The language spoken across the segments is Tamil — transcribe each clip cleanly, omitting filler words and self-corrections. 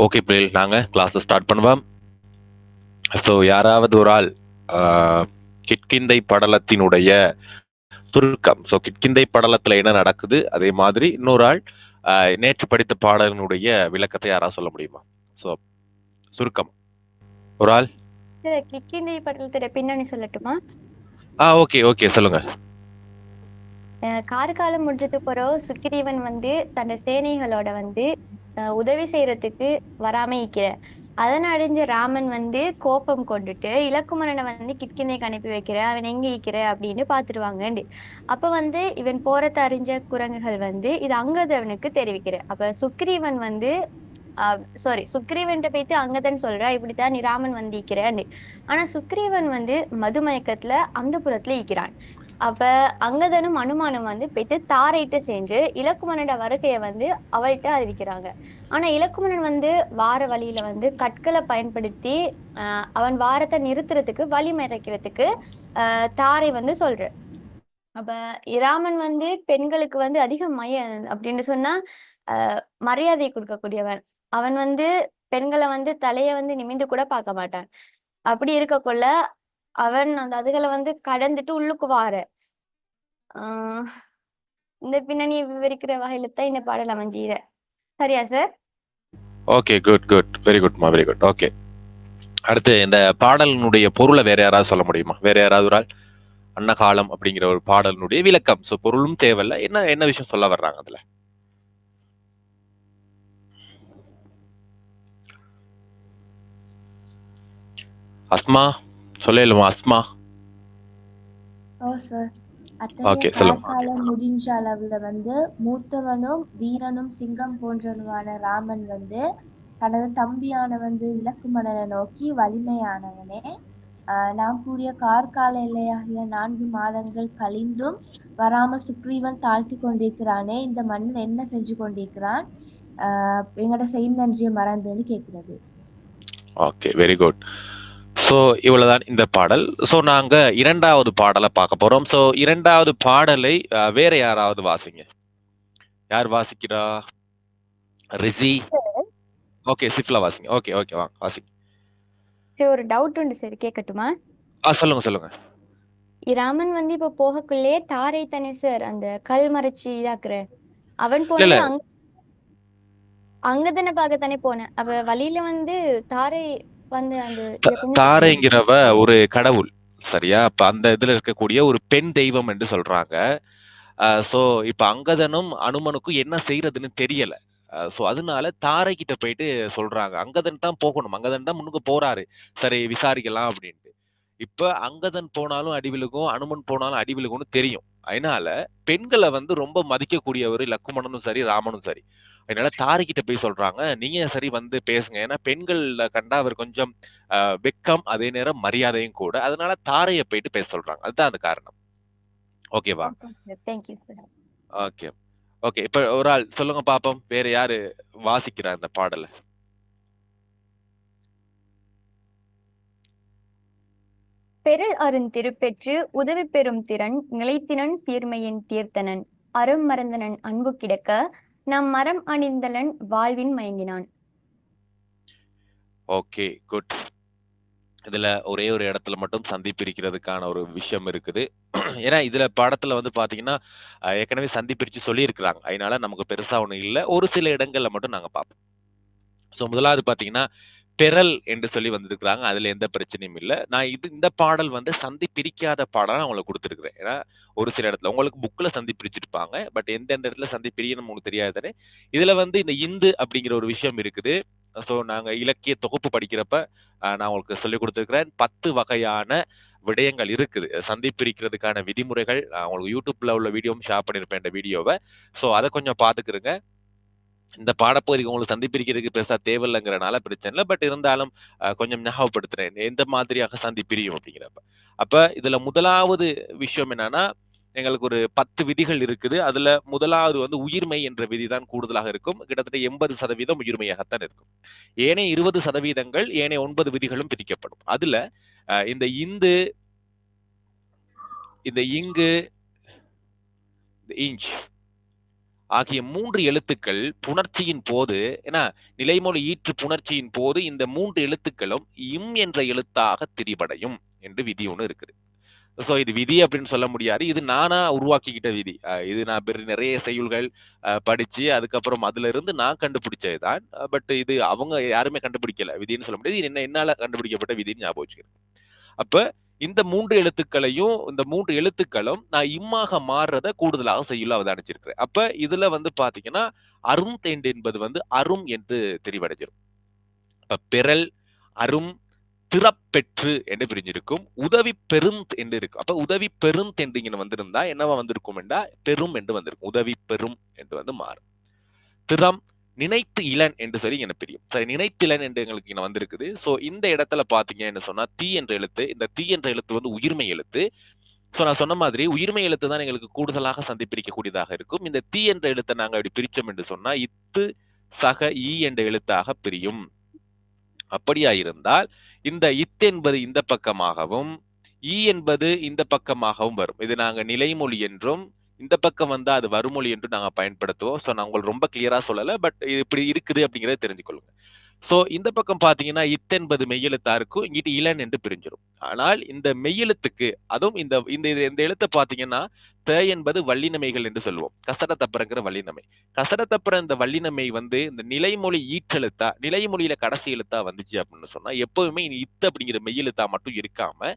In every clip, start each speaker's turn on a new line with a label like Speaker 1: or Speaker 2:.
Speaker 1: ஓகே பிரில், நாங்க கிளாஸ் ஸ்டார்ட் பண்ணுவோம். ஸோ யாராவது ஒரு ஆள் கிட்கிந்தை படலத்தினுடைய சுருக்கம், ஸோ கிட்கிந்தை படலத்துல என்ன நடக்குது, அதே மாதிரி இன்னொரு ஆள் நேற்று படித்த பாடலினுடைய விளக்கத்தை யாராவது சொல்ல முடியுமா? ஸோ சுருக்கம் ஒரு ஆள்.
Speaker 2: கிட்கிந்தை படலத்தோட பின்னணி சொல்லட்டுமா?
Speaker 1: ஓகே ஓகே சொல்லுங்க.
Speaker 2: கார்காலம் முடிஞ்சது பிறகு சுக்கிரீவன் வந்து தன் சேனைகளோட வந்து உதவி செய்யறதுக்கு வராம இருக்கிற அதனை அடைஞ்ச ராமன் வந்து கோபம் கொண்டுட்டு இலக்குமணனை வந்து கிட்கிந்தைக்கு அனுப்பி வைக்கிற, அவன் எங்க இருக்கிற அப்படின்னு பாத்துருவாங்க. அப்ப வந்து இவன் போறத அறிஞ்ச குரங்குகள் வந்து இது அங்கதவனுக்கு தெரிவிக்கிற. அப்ப சுக்ரீவன் வந்து சுக்ரீவன் போயிட்டு அங்கதன் சொல்றா, இப்படித்தான் நீ ராமன் வந்து ஈக்கிறான்னு. ஆனா சுக்ரீவன் வந்து மதுமயக்கத்துல அந்த புறத்துல ஈக்கிறான். அப்ப அங்கதனும் அனுமானும் வந்து போயிட்டு தாரையிட்டு சென்று இலக்குமனோட வருகையை வந்து அவள்கிட்ட அறிவிக்கிறாங்க. ஆனா இலக்குமணன் வந்து வார வழியில வந்து கற்களை பயன்படுத்தி அவன் வாரத்தை நிறுத்துறதுக்கு வழி மறைக்கிறதுக்கு தாரை வந்து சொல்ற. அப்ப இராமன் வந்து பெண்களுக்கு வந்து அதிக அப்படின்னு சொன்னா மரியாதை கொடுக்கக்கூடியவன். அவன் வந்து பெண்களை வந்து தலைய வந்து நிமிந்து கூட பார்க்க மாட்டான். அப்படி இருக்கக்குள்ள அவன் அந்த அதுகளை வந்து கடந்துட்டு உள்ளுக்கு வார ஆஹ் இந்த பின்னணியை விவரிக்கிற வகையில தான் இந்த பாடல் அமைஞ்சீர. சரியா sir?
Speaker 1: Okay, good good, very குட்மா, வெரி குட். ஓகே, அடுத்து இந்த பாடலினுடைய பொருளை வேற யாராவது சொல்ல முடியுமா? வேற யாராவது ஒரு ஆள் அன்னகாலம் அப்படிங்கிற ஒரு பாடலினுடைய விளக்கம். ஸோ பொருளும் தேவையில்ல, என்ன என்ன விஷயம் சொல்ல வர்றாங்க அதுல? அஸ்மா சொல்லலுமா? அஸ்மா.
Speaker 3: சார், அத்தகைய கார்காலம் முடிஞ்ச அளவுல வந்து மூத்தவனும் வீரனும் சிங்கம் போன்றவனுமான ராமன் வந்து தனது தம்பியான வந்து இலக்குமணனை நோக்கி, வலிமையானவனே, நாம் கூறிய கார்கால எல்லையாகிய 4 மாதங்கள் கழிந்தும் வராம சுக்ரீவன் தாழ்த்தி கொண்டிருக்கிறானே, இந்த மன்னன் என்ன செஞ்சு கொண்டிருக்கிறான்? எங்கட செய் நன்றியை மறந்துன்னு கேட்கிறது.
Speaker 1: Okay, very good. ஸோ இவ்வளவுதான் இந்த பாடல். ஸோ நாங்க இரண்டாவது பாடலை பார்க்க போறோம். ஸோ இரண்டாவது பாடலை வேற யாராவது வாசிங்க. யார் வாசிக்கிறா? ரிஷி. ஓகே, சிப்லா வாசிங்க. ஓகே ஓகே, வாங்க வாசிங்க.
Speaker 2: ஒரு டவுட் உண்டு சார், கேட்கட்டுமா?
Speaker 1: சொல்லுங்க சொல்லுங்க.
Speaker 2: ராமன் வந்து இப்ப போகக்குள்ளே தாரை தானே சார் அந்த கல் மறைச்சி இதாக்குற. அவன் போனது அங்கதானே பார்க்கத்தானே போனேன். அப்ப வழியில வந்து தாரை வந்து அந்த
Speaker 1: தாரைங்கிறவ ஒரு கடவுள், சரியா? அப்ப அந்த இதுல இருக்கக்கூடிய ஒரு பெண் தெய்வம் என்று சொல்றாங்க. சோ இப்ப அங்கதனும் அனுமனுக்கும் என்ன செய்யறதுன்னு தெரியல. சோ அதனால தாரை கிட்ட போயிட்டு சொல்றாங்க. அங்கதன் தான் போகணும், அங்கதன் தான் முன்னுக்கு போறாரு, சரி விசாரிக்கலாம் அப்படின்ட்டு. இப்ப அங்கதன் போனாலும் அடி விழுகும், அனுமன் போனாலும் அடி விழுகும்னு தெரியும். அதனால பெண்களை வந்து ரொம்ப மதிக்கக்கூடியவர் லக்குமணனும் சரி, ராமனும் சரி. அதனால தாரைக்கிட்ட போய் சொல்றாங்க, நீங்க சரி வந்து பேசுங்க. ஏன்னா பெண்கள்ல கண்டா அவர் கொஞ்சம் வெக்கம், அதே நேரம் மரியாதையும் கூட. அதனால தாரையை போயிட்டு பேச சொல்றாங்க. அதுதான் அந்த காரணம். ஓகேவா?
Speaker 2: Thank you sir.
Speaker 1: Okay okay. இப்ப ஒரு ஆள் சொல்லுங்க பாப்போம், வேற யாரு வாசிக்கிறா இந்த பாடலை?
Speaker 2: பெருள் அருந்திருப்பெற்று உதவி பெறும் திறன் நிலைத்தினன் சீர்மையின் தீர்த்தனன் அறம் மறந்தனன் அன்பு கிடக்க நம் மரம் அணிந்தலன் வாழ்வின் மயங்கினான்.
Speaker 1: Okay, good. இதுல ஒரே ஒரு இடத்துல மட்டும் சந்திப்பிரிக்கிறதுக்கான ஒரு விஷயம் இருக்குது. ஏன்னா இதுல படத்துல வந்து பாத்தீங்கன்னா ஏற்கனவே சந்திப்பிரிச்சு சொல்லியிருக்கிறாங்க. அதனால நமக்கு பெருசா ஒண்ணும் இல்லை. ஒரு சில இடங்கள்ல மட்டும் நாங்க பார்ப்போம். ஸோ முதலாவது பாத்தீங்கன்னா பெறல் என்று சொல்லி வந்திருக்கிறாங்க. அதுல எந்த பிரச்சனையும் இல்லை. நான் இந்த பாடல் வந்து சந்தி பிரிக்காத பாடலா உங்களுக்கு கொடுத்துருக்கிறேன். ஏன்னா ஒரு சில இடத்துல உங்களுக்கு புக்ல சந்தி பிரிச்சிருப்பாங்க. பட் எந்தெந்த இடத்துல சந்தி பிரியணும் உங்களுக்கு தெரியாது தானே. இதுல வந்து இந்த இந்து அப்படிங்கிற ஒரு விஷயம் இருக்குது. ஸோ நாங்க இலக்கிய தொகுப்பு படிக்கிறப்ப நான் உங்களுக்கு சொல்லிக் கொடுத்துருக்கிறேன். 10 வகையான விடயங்கள் இருக்குது. சந்தி பிரிக்கிறதுக்கான விதிமுறைகள் உங்களுக்கு யூடியூப்ல உள்ள வீடியோவும் ஷேர் பண்ணியிருப்பேன் இந்த வீடியோவை. ஸோ அதை கொஞ்சம் பார்த்துக்கிறங்க. இந்த பாடப்பகுதிக்கு உங்களுக்கு சந்தி பிரிக்கிறதுக்கு பெருசா தேவையில்லைங்கிறனால பிரச்சனை இல்லை. பட் இருந்தாலும் கொஞ்சம் ஞாபகப்படுத்துறேன் எந்த மாதிரியாக சந்தி பிரியும் அப்படிங்கிறப்ப. அப்ப இதுல முதலாவது விஷயம் என்னன்னா, எங்களுக்கு ஒரு 10 விதிகள் இருக்குது. அதுல முதலாவது வந்து உயிர்மை என்ற விதி தான் கூடுதலாக இருக்கும். கிட்டத்தட்ட 80% உயிர்மையாகத்தான் இருக்கும். ஏனைய 20% ஏனைய 9 விதிகளும் பிரிக்கப்படும். அதுல இந்த இந்து, இந்த இங்கு, இந்த இஞ்ச், ஆகிய 3 எழுத்துக்கள் புணர்ச்சியின் போது, ஏன்னா நிலைமொழி ஈற்று புணர்ச்சியின் போது இந்த 3 எழுத்துக்களும் இம் என்ற எழுத்தாக திரிபடையும் என்று விதி ஒண்ணு இருக்குது. சோ இது விதி அப்படின்னு சொல்ல முடியாது. இது நானா உருவாக்கிக்கிட்ட விதி. இது நான் நிறைய செய்யுள்கள் படிச்சு அதுக்கப்புறம் அதுல இருந்து நான் கண்டுபிடிச்சது தான். பட் இது அவங்க யாருமே கண்டுபிடிக்கல. விதின்னு சொல்ல முடியாது. இது என்னால கண்டுபிடிக்கப்பட்ட விதின்னு ஞாபகம் வச்சுக்கிறேன். அப்ப இந்த 3 எழுத்துக்களையும் இந்த 3 எழுத்துக்களும் நான் இம்மாக மாறுறத கூடுதலாக செய்யுள்ள அவதானிச்சிருக்கிறேன். அப்ப இதுல வந்து பாத்தீங்கன்னா, அரும் என்பது வந்து அரும் என்று தெரிவடைஞ்சிரும். அப்ப பெறல், அரும், திறப்பெற்று என்று பிரிஞ்சிருக்கும். உதவி பெருந்த் என்று இருக்கும். அப்ப உதவி பெருந்த் என்று இங்க வந்திருந்தா என்னவா வந்திருக்கும் என்றா பெரும் என்று வந்திருக்கும். உதவி பெரும் என்று வந்து மாறும். திறம், நினைத்து இளன் என்று சொல்லி எனக்கு பிரியும். சரி, நினைத்திலன் என்று எங்களுக்கு இங்க வந்திருக்குது. சோ இந்த இடத்துல பாத்தீங்கன்னு சொன்னா தீ என்ற எழுத்து, இந்த தீ என்ற எழுத்து வந்து உயிர்மை எழுத்து. சோ நான் சொன்ன மாதிரி உயிர்மை எழுத்து தான் எங்களுக்கு கூடுதலாக சந்திப்பிரிக்கக்கூடியதாக இருக்கும். இந்த தீ என்ற எழுத்தை நாங்க அப்படி பிரிச்சோம் என்று சொன்னா இத்து சக ஈ என்ற எழுத்தாக பிரியும். அப்படியா இருந்தால் இந்த இத் என்பது இந்த பக்கமாகவும் ஈ என்பது இந்த பக்கமாகவும் வரும். இது நாங்க நிலைமொழி என்றும் இந்த பக்கம் வந்தா அது வருமொழி என்றும் நாங்க பயன்படுத்துவோம். சோ நான் உங்களுக்கு ரொம்ப கிளியரா சொல்லல. பட் இது இப்படி இருக்குது அப்படிங்கறத தெரிஞ்சுக்கொள்ளுங்க. சோ இந்த பக்கம் பாத்தீங்கன்னா இத் என்பது மெய்யெழுத்தா இருக்கும். இங்கிட்டு இளன் என்று பிரிஞ்சிடும். ஆனால் இந்த மெய்யெழுத்துக்கு அதுவும் இந்த இந்த இந்த எழுத்தை பாத்தீங்கன்னா த என்பது வல்லினமைகள் என்று சொல்லுவோம். கசட தப்பரங்கிற வல்லினமை. கசட தப்பர இந்த வல்லினமை வந்து இந்த நிலைமொழி ஈற்றெழுத்தா, நிலைமொழியில கடைசி எழுத்தா வந்துச்சு அப்படின்னு சொன்னா எப்பவுமே இத்து அப்படிங்கிற மெய்யெழுத்தா மட்டும் இருக்காம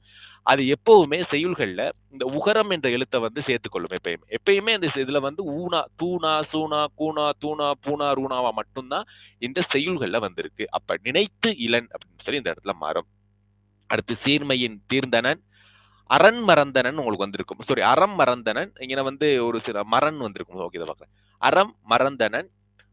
Speaker 1: அது எப்பவுமே செய்யுள்கள்ல இந்த உகரம் என்ற எழுத்தை வந்து சேர்த்துக்கொள்ளும். எப்பயுமே இந்த இதுல வந்து ஊனா, தூணா, சூனா, கூனா, தூணா, பூனா, ரூணாவா மட்டும்தான் இந்த செய்யுள்கள்ல வந்திருக்கு. அப்ப நினைத்து இளன் அப்படின்னு சொல்லி இந்த இடத்துல மாறும். அடுத்து சீர்மையின் தீர்ந்தனன், அரண் மறந்தனன் உங்களுக்கு வந்திருக்கும். சாரி, அறம் மறந்தனன். இங்க வந்து ஒரு சில மரண் வந்திருக்கும். ஓகே, இதை பார்க்கலாம். அறம் மறந்தனன்,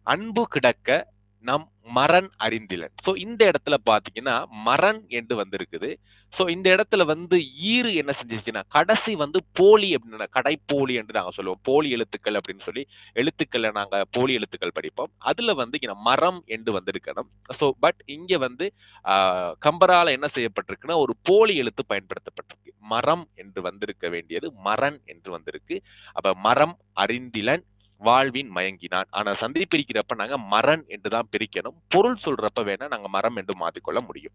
Speaker 1: அன்பு கிடக்க நம் மரண் அறிந்திலன். சோ இந்த இடத்துல பாத்தீங்கன்னா மரண் என்று வந்திருக்குது. சோ இந்த இடத்துல வந்து ஈறு என்ன செஞ்சிருச்சுன்னா கடைசி வந்து போலி அப்படின்னு கடைப்போலி என்று நாங்க சொல்லுவோம். போலி எழுத்துக்கள் அப்படின்னு சொல்லி எழுத்துக்களை நாங்க போலி எழுத்துக்கள் படிப்போம். அதுல வந்து இங்க மரம் என்று வந்திருக்கணும். சோ பட் இங்க வந்து கம்பரால என்ன செய்யப்பட்டிருக்குன்னா ஒரு போலி எழுத்து பயன்படுத்தப்பட்டிருக்கு. மரம் என்று வந்திருக்க வேண்டியது மரண் என்று வந்திருக்கு. அப்ப மரம் அறிந்திலன், வாழ்வின் மயங்கினான். ஆனா சந்தி பிரிக்கிறப்ப நாங்க மரண் என்றுதான் பிரிக்கணும். பொருள் சொல்றப்ப வேணா நாங்க மரம் என்று மாத்திக்கொள்ள முடியும்.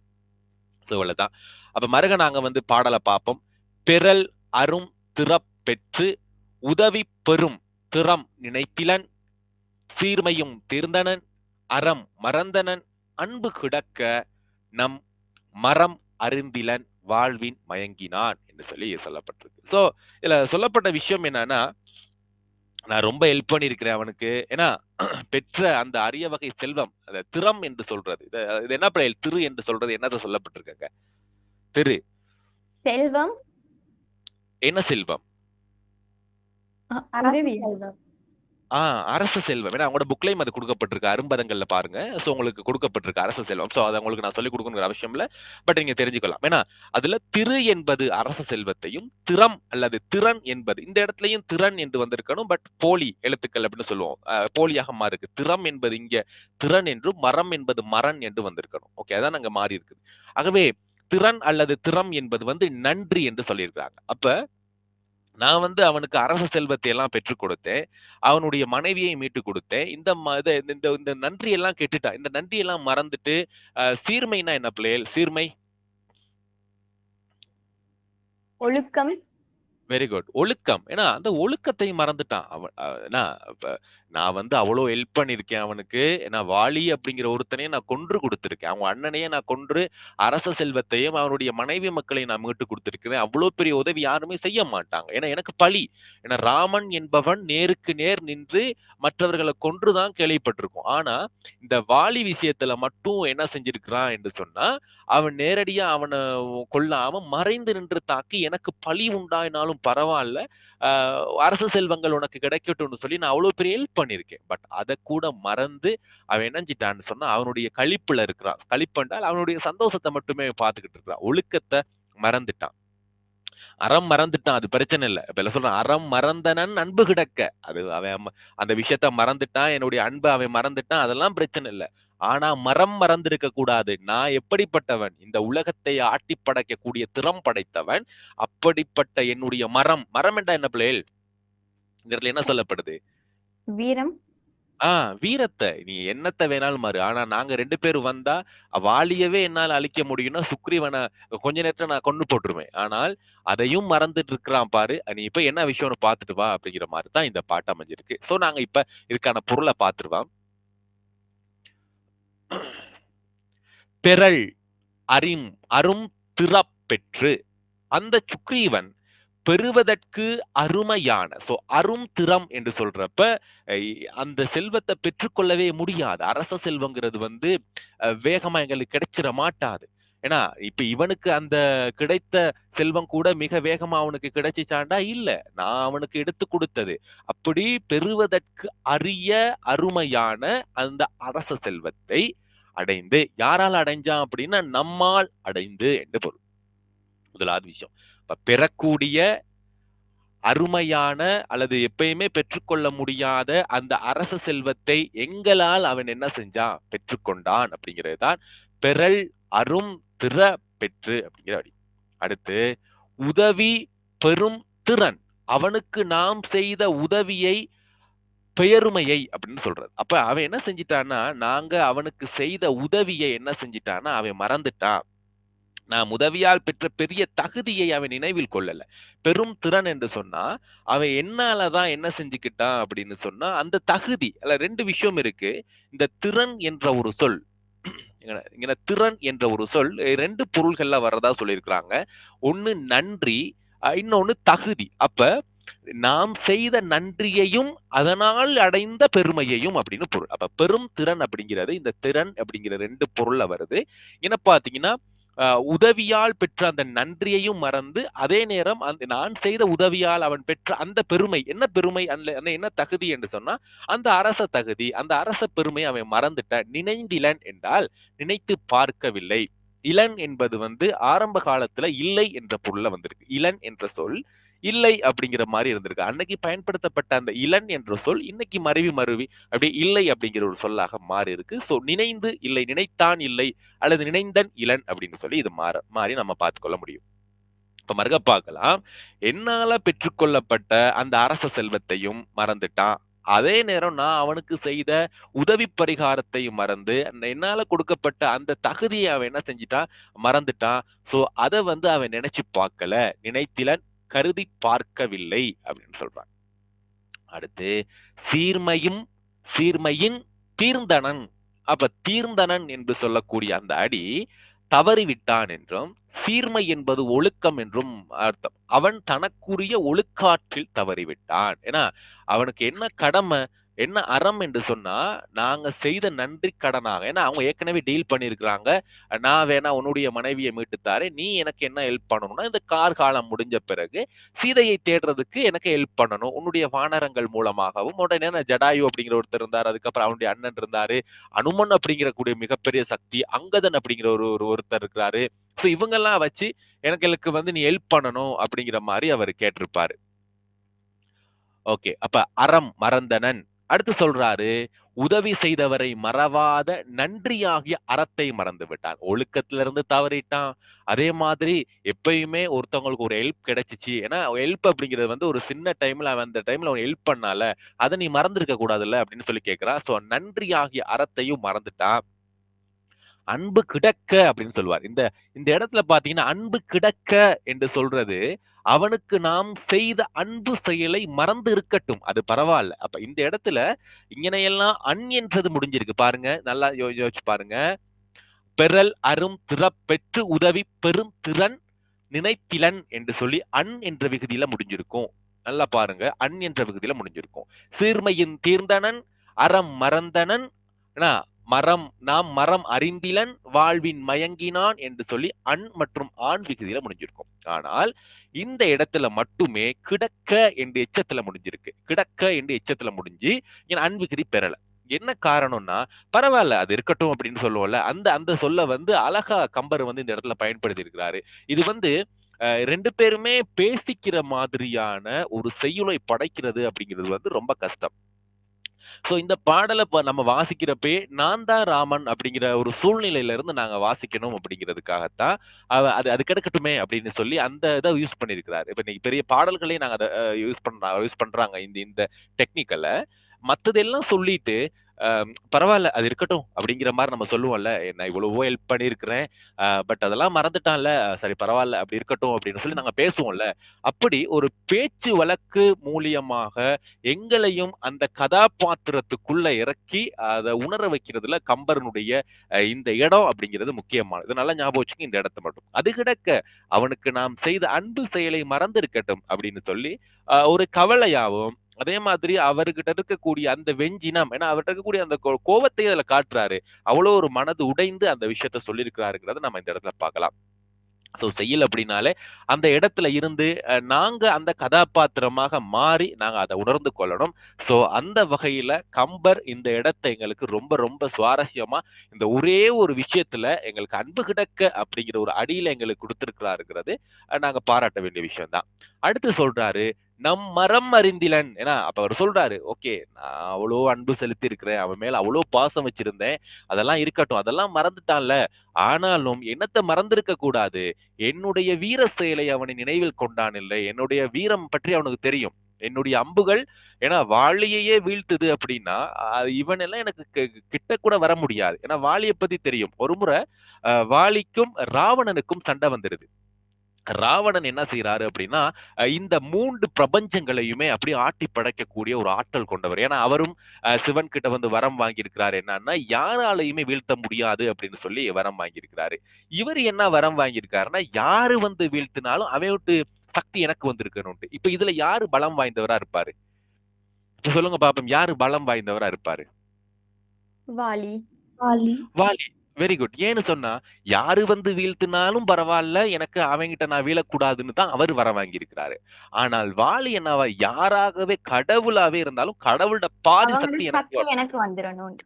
Speaker 1: இவ்வளவுதான். அப்ப மருக நாங்க வந்து பாடலை பார்ப்போம். பெறல் அரும் திறப்பெற்று உதவி பெறும் திறம் நினைத்திலன், சீர்மையும் தீர்ந்தனன், அறம் மறந்தனன், அன்பு கிடக்க நம் மரம் அறிந்திலன், வாழ்வின் மயங்கினான் என்று சொல்லி சொல்லப்பட்டிருக்கு. சோ இதுல சொல்லப்பட்ட விஷயம் என்னன்னா, நான் ரொம்ப ஹெல்ப் பண்ணியிருக்கிறேன் அவனுக்கு. ஏன்னா பெற்ற அந்த அரிய வகை செல்வம், அந்த திறம் என்று சொல்றது. இது என்ன பிள்ளைகள் திரு என்று சொல்றது என்னத சொல்லப்பட்டிருக்காங்க? திரு
Speaker 2: செல்வம்,
Speaker 1: என்ன செல்வம்?
Speaker 3: அரசு
Speaker 2: உதவி.
Speaker 3: செல்வம்.
Speaker 1: அரசு செல்வம். ஏன்னா அவங்களோட புக்லயும் அது கொடுக்கப்பட்டிருக்கு. அரும்பதங்கள்ல பாருங்க. சோ உங்களுக்கு கொடுக்கப்பட்டிருக்கு அரசு செல்வம். சோ அதை உங்களுக்கு நான் சொல்லிக் கொடுக்கணுங்கிற அவசியம் இல்ல. பட் நீங்க தெரிஞ்சுக்கலாம். ஏன்னா அதுல திரு என்பது அரச செல்வத்தையும், திறம் அல்லது திறன் என்பது இந்த இடத்துலயும் திறன் என்று வந்திருக்கணும். பட் போலி எழுத்துக்கள் அப்படின்னு சொல்லுவோம். போலியாக மாறி இருக்கு. திறம் என்பது இங்க திறன் என்றும், மரம் என்பது மரண் என்று வந்திருக்கணும். ஓகே, அதான் அங்க மாறி இருக்குது. ஆகவே திறன் அல்லது திறம் என்பது வந்து நன்றி என்று சொல்லியிருக்கிறாங்க. அப்ப நான் வந்து அவனுக்கு அரச செல்வத்தை எல்லாம் பெற்றுக் கொடுத்தேன். அவனுடைய மனைவியை மீட்டுக் கொடுத்தேன். இந்த நன்றி எல்லாம் கெட்டுட்டான். இந்த நன்றி எல்லாம் மறந்துட்டு சீர்மைனா என்ன பிள்ளைகள்? சீர்மை
Speaker 2: ஒழுக்கம்,
Speaker 1: வெரி குட். ஒழுக்கம். ஏன்னா அந்த ஒழுக்கத்தை மறந்துட்டான் அவன். நான் வந்து அவ்வளோ ஹெல்ப் பண்ணியிருக்கேன் அவனுக்கு. நான் வாலி அப்படிங்கிற ஒருத்தனையும் நான் கொன்று கொடுத்திருக்கேன். அவங்க அண்ணனையே நான் கொன்று அரச செல்வத்தையும் அவனுடைய மனைவி மக்களையும் நான் மீட்டு கொடுத்திருக்கிறேன். அவ்வளோ பெரிய உதவி யாருமே செய்ய மாட்டாங்க. ஏன்னா எனக்கு பழி. ஏன்னா ராமன் என்பவன் நேருக்கு நேர் நின்று மற்றவர்களை கொன்றுதான் கேள்விப்பட்டிருக்கோம். ஆனா இந்த வாலி விஷயத்துல மட்டும் என்ன செஞ்சிருக்கிறான் என்று சொன்னா, அவன் நேரடியா அவனை கொல்லாம மறைந்து நின்று தாக்கி எனக்கு பழி உண்டாயினாலும் பரவாயில்ல, அரசு செல்வங்கள் உனக்கு கிடைக்கட்டும்னு சொல்லி நான் அவ்வளவு பெரிய ஹெல்ப் பண்ணியிருக்கேன். பட் அதை கூட மறந்து அவன் என்னஞ்சிட்டான்னு சொன்னா அவனுடைய களிப்புல இருக்கிறான். களிப்பென்றால் அவனுடைய சந்தோஷத்தை மட்டுமே பார்த்துக்கிட்டு இருக்கிறான். ஒழுக்கத்தை மறந்துட்டான். அறம் மறந்துட்டான், அது பிரச்சனை இல்ல. இப்ப என்ன சொல்றான்? அறம் மறந்தனன் அன்பு கிடக்க. அது அவன் அந்த விஷயத்த மறந்துட்டான், என்னுடைய அன்பை அவன் மறந்துட்டான், அதெல்லாம் பிரச்சனை இல்ல. ஆனா மரம் மறந்திருக்க கூடாது. நான் எப்படிப்பட்டவன்? இந்த உலகத்தை ஆட்டி படைக்கக்கூடிய திறம் படைத்தவன். அப்படிப்பட்ட என்னுடைய மரம். மரம் என்றா என்ன பிள்ளைகள்? இந்த இடத்துல என்ன சொல்லப்படுது?
Speaker 2: வீரம்.
Speaker 1: வீரத்த நீ என்னத்த வேணாலும் மாறு. ஆனா நாங்க 2 பேரும் வந்தா, வாலியவே என்னால அழிக்க முடியும்னா, சுக்ரீவன கொஞ்ச நேரத்துல நான் கொன்னு போட்டுருவேன். ஆனால் அதையும் மறந்துட்டு இருக்கிறான் பாரு. நீ போய் என்ன விஷயம்னு பார்த்துட்டு வா அப்படிங்கிற மாரி தான் இந்த பாட்டு அமைஞ்சிருக்கு. சோ நாங்க இப்ப இதுக்கான பொருள பார்த்துருவோம். பெறல் அரும் திறப் பெற்று அந்த சுக்ரீவன் பெறுவதற்கு அருமையான அரும் திறம் என்று சொல்றப்ப அந்த செல்வத்தை பெற்றுக்கொள்ளவே முடியாது. அரச செல்வங்கிறது வந்து வேகமா எங்களுக்கு கிடைச்சிட மாட்டாது. ஏன்னா இப்ப இவனுக்கு அந்த கிடைத்த செல்வம் கூட மிக வேகமா அவனுக்கு கிடைச்சிச்சாண்டா இல்ல. நான் அவனுக்கு எடுத்து கொடுத்தது. அப்படி பெறுவதற்கு அரிய அருமையான அந்த அரச செல்வத்தை அடைந்து யாரால் அடைஞ்சான் அப்படின்னா நம்மால் அடைந்து என்று பொருள். முதலாவது விஷயம். பெறக்கூடிய அருமையான அல்லது எப்பயுமே பெற்றுக்கொள்ள முடியாத அந்த அரச செல்வத்தை எங்களால் அவன் என்ன செஞ்சான் பெற்றுக்கொண்டான் அப்படிங்கிறது தான் பெறல் அரும் திற பெற்று அப்படிங்கிற அடி. அடுத்து உதவி பெரும் திறன் அவனுக்கு நாம் செய்த உதவியை பெயருமையை அப்படின்னு சொல்றது. அப்ப அவன் என்ன செஞ்சிட்டான்னா நாங்க அவனுக்கு செய்த உதவியை என்ன செஞ்சிட்டான்னா அவன் மறந்துட்டான். நாம் உதவியால் பெற்ற பெரிய தகுதியை அவன் நினைவில் கொள்ளல. பெரும் திறன் என்று சொன்னா அவன் என்னாலதான் என்ன செஞ்சுக்கிட்டான் அப்படின்னு சொன்னா அந்த தகுதி அல்ல 2 விஷயம் இருக்கு. இந்த திறன் என்ற ஒரு சொல் இங்க திறன் என்ற ஒரு சொல் 2 பொருள்கள்ல வர்றதா சொல்லியிருக்கிறாங்க. ஒண்ணு நன்றி, இன்னொன்னு தகுதி. அப்ப நாம் செய்த நன்றியையும் அதனால் அடைந்த பெருமையையும் அப்படின்னு பொருள். அப்ப பெரும் திறன் அப்படிங்கிறது இந்த திறன் அப்படிங்கிற 2 பொருள்ல வருது. என்ன பாத்தீங்கன்னா உதவியால் பெற்ற அந்த நன்றியையும் மறந்து அதே நேரம் அந்த நான் செய்த உதவியால் அவன் பெற்ற அந்த பெருமை என்ன பெருமை அந்த என்ன தகுதி என்று சொன்னா அந்த அரச தகுதி அந்த அரச பெருமை அவன் மறந்துட்ட. நினைந்திலன் என்றால் நினைத்து பார்க்கவில்லை. இளன் என்பது வந்து ஆரம்ப காலத்துல இல்லை என்ற பொருள்ல வந்திருக்கு. இளன் என்ற சொல் இல்லை அப்படிங்கிற மாதிரி இருந்திருக்கு. அன்னைக்கு பயன்படுத்தப்பட்ட அந்த இளன் என்ற சொல் இன்னைக்கு மருவி அப்படியே இல்லை அப்படிங்கிற ஒரு சொல்லாக மாறி இருக்கு. சோ நினைந்து இல்லை, நினைத்தான் இல்லை அல்லது நினைந்தன் இளன் அப்படின்னு சொல்லி இது மாறி நம்ம பார்த்துக்கொள்ள முடியும். இப்ப மறுக பார்க்கலாம். என்னால பெற்றுக்கொள்ளப்பட்ட அந்த அரச செல்வத்தையும் மறந்துட்டான். அதே நேரம் நான் அவனுக்கு செய்த உதவி பரிகாரத்தையும் மறந்து என்னால கொடுக்கப்பட்ட அந்த தகுதியை அவன் என்ன செஞ்சிட்டான் மறந்துட்டான். சோ அதை வந்து அவன் நினைச்சு பார்க்கல. நினைத்திலன் கருதி பார்க்கவில்லை அப்படின்னு சொல்றான். அடுத்து சீர்மையின் தீர்ந்தனன். அப்ப தீர்ந்தனன் என்று சொல்லக்கூடிய அந்த அடி தவறிவிட்டான் என்றும் சீர்மை என்பது ஒழுக்கம் என்றும் அர்த்தம். அவன் தனக்குரிய ஒழுக்காற்றில் தவறிவிட்டான். ஏன்னா அவனுக்கு என்ன கடமை என்ன அறம் என்று சொன்னா நாங்க செய்த நன்றி கடனாக. ஏன்னா அவங்க ஏற்கனவே டீல் பண்ணியிருக்கிறாங்க. நான் வேணா உன்னுடைய மனைவியை மீட்டு தாரேன், நீ எனக்கு என்ன ஹெல்ப் பண்ணணும்னா இந்த காலம் முடிஞ்ச பிறகு சீதையை தேடுறதுக்கு எனக்கு ஹெல்ப் பண்ணணும் உன்னுடைய வானரங்கள் மூலமாகவும். உடனே ஜடாயு அப்படிங்கிற ஒருத்தர் இருந்தார். அதுக்கப்புறம் அவனுடைய அண்ணன் இருந்தாரு. அனுமன் அப்படிங்கிற கூடிய மிகப்பெரிய சக்தி. அங்கதன் அப்படிங்கிற ஒருத்தர் இருக்கிறாரு. சோ இவங்கெல்லாம் வச்சு எனக்கு வந்து நீ ஹெல்ப் பண்ணணும் அப்படிங்கிற மாதிரி அவர் கேட்டிருப்பாரு. ஓகே, அப்ப அறம் மறந்தனன். அடுத்து சொல்றாரு உதவி செய்தவரை மறவாத நன்றியாகிய அறத்தை மறந்து விட்டான். ஒழுக்கத்துல இருந்து தவறிட்டான். அதே மாதிரி எப்பயுமே ஒருத்தவங்களுக்கு ஒரு ஹெல்ப் கிடைச்சிச்சு. ஏன்னா ஹெல்ப் அப்படிங்கிறது வந்து ஒரு சின்ன டைம்ல அந்த டைம்ல அவன் ஹெல்ப் பண்ணால அதை நீ மறந்துருக்க கூடாதுல்ல அப்படின்னு சொல்லி கேட்கிறான். சோ நன்றியாகிய அறத்தையும் மறந்துட்டான். அன்பு கிடக்க அப்படின்னு சொல்லுவார். இந்த இடத்துல பாத்தீங்கன்னா அன்பு கிடக்க என்று சொல்றது அவனுக்கு நாம் செய்த அன்பு செயலை மறந்து இருக்கட்டும், அது பரவாயில்ல. அப்ப இந்த இடத்துல இங்கனையெல்லாம் என்றது முடிஞ்சிருக்கு பாருங்க. நல்லா யோசிச்சு பாருங்க. பெறல் அரும் திறப்பெற்று உதவி பெரும் திறன் நினைத்திலன் என்று சொல்லி என்ற விகுதியில முடிஞ்சிருக்கும். நல்லா பாருங்க, என்ற விகுதியில முடிஞ்சிருக்கும். சீர்மையின் தீர்ந்தனன் அறம் மறந்தனன் நாம் மரம் அறிந்திலன் வாழ்வின் மயங்கினான் என்று சொல்லி மற்றும் ஆண் விகுதியில முடிஞ்சிருக்கும். ஆனால் இந்த இடத்துல மட்டுமே கிடக்க என்று எச்சத்துல முடிஞ்சிருக்கு. கிடக்க என்று எச்சத்துல முடிஞ்சு அண் விகுதி பெறல. என்ன காரணம்னா பரவாயில்ல அது இருக்கட்டும் அப்படின்னு சொல்லுவோம்ல, அந்த சொல்ல வந்து அழகா கம்பர் வந்து இந்த இடத்துல பயன்படுத்தி இருக்கிறாரு. இது வந்து 2 பேருமே பேசிக்கிற மாதிரியான ஒரு செய்யுளை படைக்கிறது அப்படிங்கிறது வந்து ரொம்ப கஷ்டம். சோ இந்த பாடலை நம்ம வாசிக்கிறப்பே நான் தான் ராமன் அப்படிங்கிற ஒரு சூழ்நிலையில இருந்து நாங்க வாசிக்கணும் அப்படிங்கிறதுக்காகத்தான் அது கிடைக்கட்டுமே அப்படின்னு சொல்லி அந்த இதை யூஸ் பண்ணிருக்கிறாரு. இப்ப இன்னைக்கு பெரிய பாடல்களே நாங்க அதை யூஸ் பண்றாங்க இந்த டெக்னிக்கலை. மத்ததெல்லாம் சொல்லிட்டு பரவால்ல அது இருக்கட்டும் அப்படிங்கிற மாரி நம்ம சொல்லுவோம்ல. நான் இவ்வளவோ ஹெல்ப் பண்ணியிருக்கிறேன். பட் அதெல்லாம் மறந்துட்டான்ல. சரி பரவால்ல அப்படி இருக்கட்டும் அப்படின்னு சொல்லி நாங்க பேசுவோம்ல. அப்படி ஒரு பேச்சு வழக்கு மூலியமாக எங்களையும் அந்த கதாபாத்திரத்துக்குள்ள இறக்கி அத உணர வைக்கிறதுல கம்பரனுடைய இந்த இடம் அப்படிங்கிறது முக்கியமானது. இது நல்லா ஞாபகம் வச்சுக்கங்க இந்த இடத்த மட்டும். அது கிடக்க அவனுக்கு நாம் செய்த அன்பு செயலை மறந்திருக்கட்டும் அப்படின்னு சொல்லி ஒரு கவலையாவும் அதே மாதிரி அவர்கிட்ட இருக்கக்கூடிய அந்த வெஞ்சினம் ஏன்னா அவர்கிட்ட இருக்கக்கூடிய அந்த கோவத்தையும் அதுல காட்டுறாரு. அவ்வளோ ஒரு மனது உடைந்து அந்த விஷயத்த சொல்லியிருக்கிறாருங்கிறத நம்ம இந்த இடத்துல பார்க்கலாம். ஸோ செய்யல் அப்படின்னாலே அந்த இடத்துல இருந்து நாங்க அந்த கதாபாத்திரமாக மாறி நாங்க அதை உணர்ந்து கொள்ளணும். ஸோ அந்த வகையில கம்பர் இந்த இடத்தை எங்களுக்கு ரொம்ப ரொம்ப சுவாரஸ்யமா இந்த ஒரே ஒரு விஷயத்துல எங்களுக்கு அன்பு கிடக்க அப்படிங்கிற ஒரு அடியில எங்களுக்கு கொடுத்திருக்கிறாருங்கிறது நாங்க பாராட்ட வேண்டிய விஷயம் தான். அடுத்து சொல்றாரு நம் மரம் அறிந்திலன் ஏன்னா அப்ப அவர் சொல்றாரு ஓகே நான் அவ்வளோ அன்பு செலுத்தி இருக்கிறேன் அவன் மேல அவ்வளோ பாசம் வச்சிருந்தேன் அதெல்லாம் இருக்கட்டும் அதெல்லாம் மறந்துட்டான்ல ஆனாலும் என்னத்தை மறந்திருக்க கூடாது என்னுடைய வீர செயலை அவனை நினைவில் கொண்டான் இல்லை என்னுடைய வீரம் பற்றி அவனுக்கு தெரியும் என்னுடைய அம்புகள் ஏன்னா வாளியையே வீழ்த்துது அப்படின்னா இவன் எல்லாம் எனக்கு கிட்ட கூட வர முடியாது ஏன்னா வாளியை பத்தி தெரியும் ஒரு முறை வாளிக்கும் ராவணனுக்கும் சண்டை வந்துருது ராவணன் என்ன செய்யறாரு அப்படின்னா இந்த 3 பிரபஞ்சங்களையுமே அப்படியே ஆட்டி படைக்கக்கூடிய ஒரு ஆற்றல் கொண்டவர் ஏன்னா அவரும் சிவன் கிட்ட வந்து வரம் வாங்கியிருக்கிறாரு என்னன்னா யாராலையுமே வீழ்த்த முடியாது அப்படின்னு சொல்லி வரம் வாங்கியிருக்கிறாரு இவர் என்ன வரம் வாங்கியிருக்காருன்னா யாரு வந்து வீழ்த்தினாலும் அவன் விட்டு சக்தி எனக்கு வந்திருக்கணும் இப்ப இதுல யாரு பலம் வாய்ந்தவரா இருப்பாரு இப்ப சொல்லுங்க பாப்போம் யாரு பலம் வாய்ந்தவரா இருப்பாரு
Speaker 2: வாலி
Speaker 1: வாலி வெரி குட் ஏன்னு சொன்னா யாரு வந்து வீழ்த்தினாலும் பரவாயில்ல எனக்கு அவங்கிட்ட நான் வீழக்கூடாதுன்னு தான் அவர் வர வாங்கியிருக்கிறாரு ஆனால் வாலி என்னவா யாராகவே கடவுளாவே இருந்தாலும் கடவுளோட பாதி சக்தி
Speaker 2: எனக்கு வந்துடணும்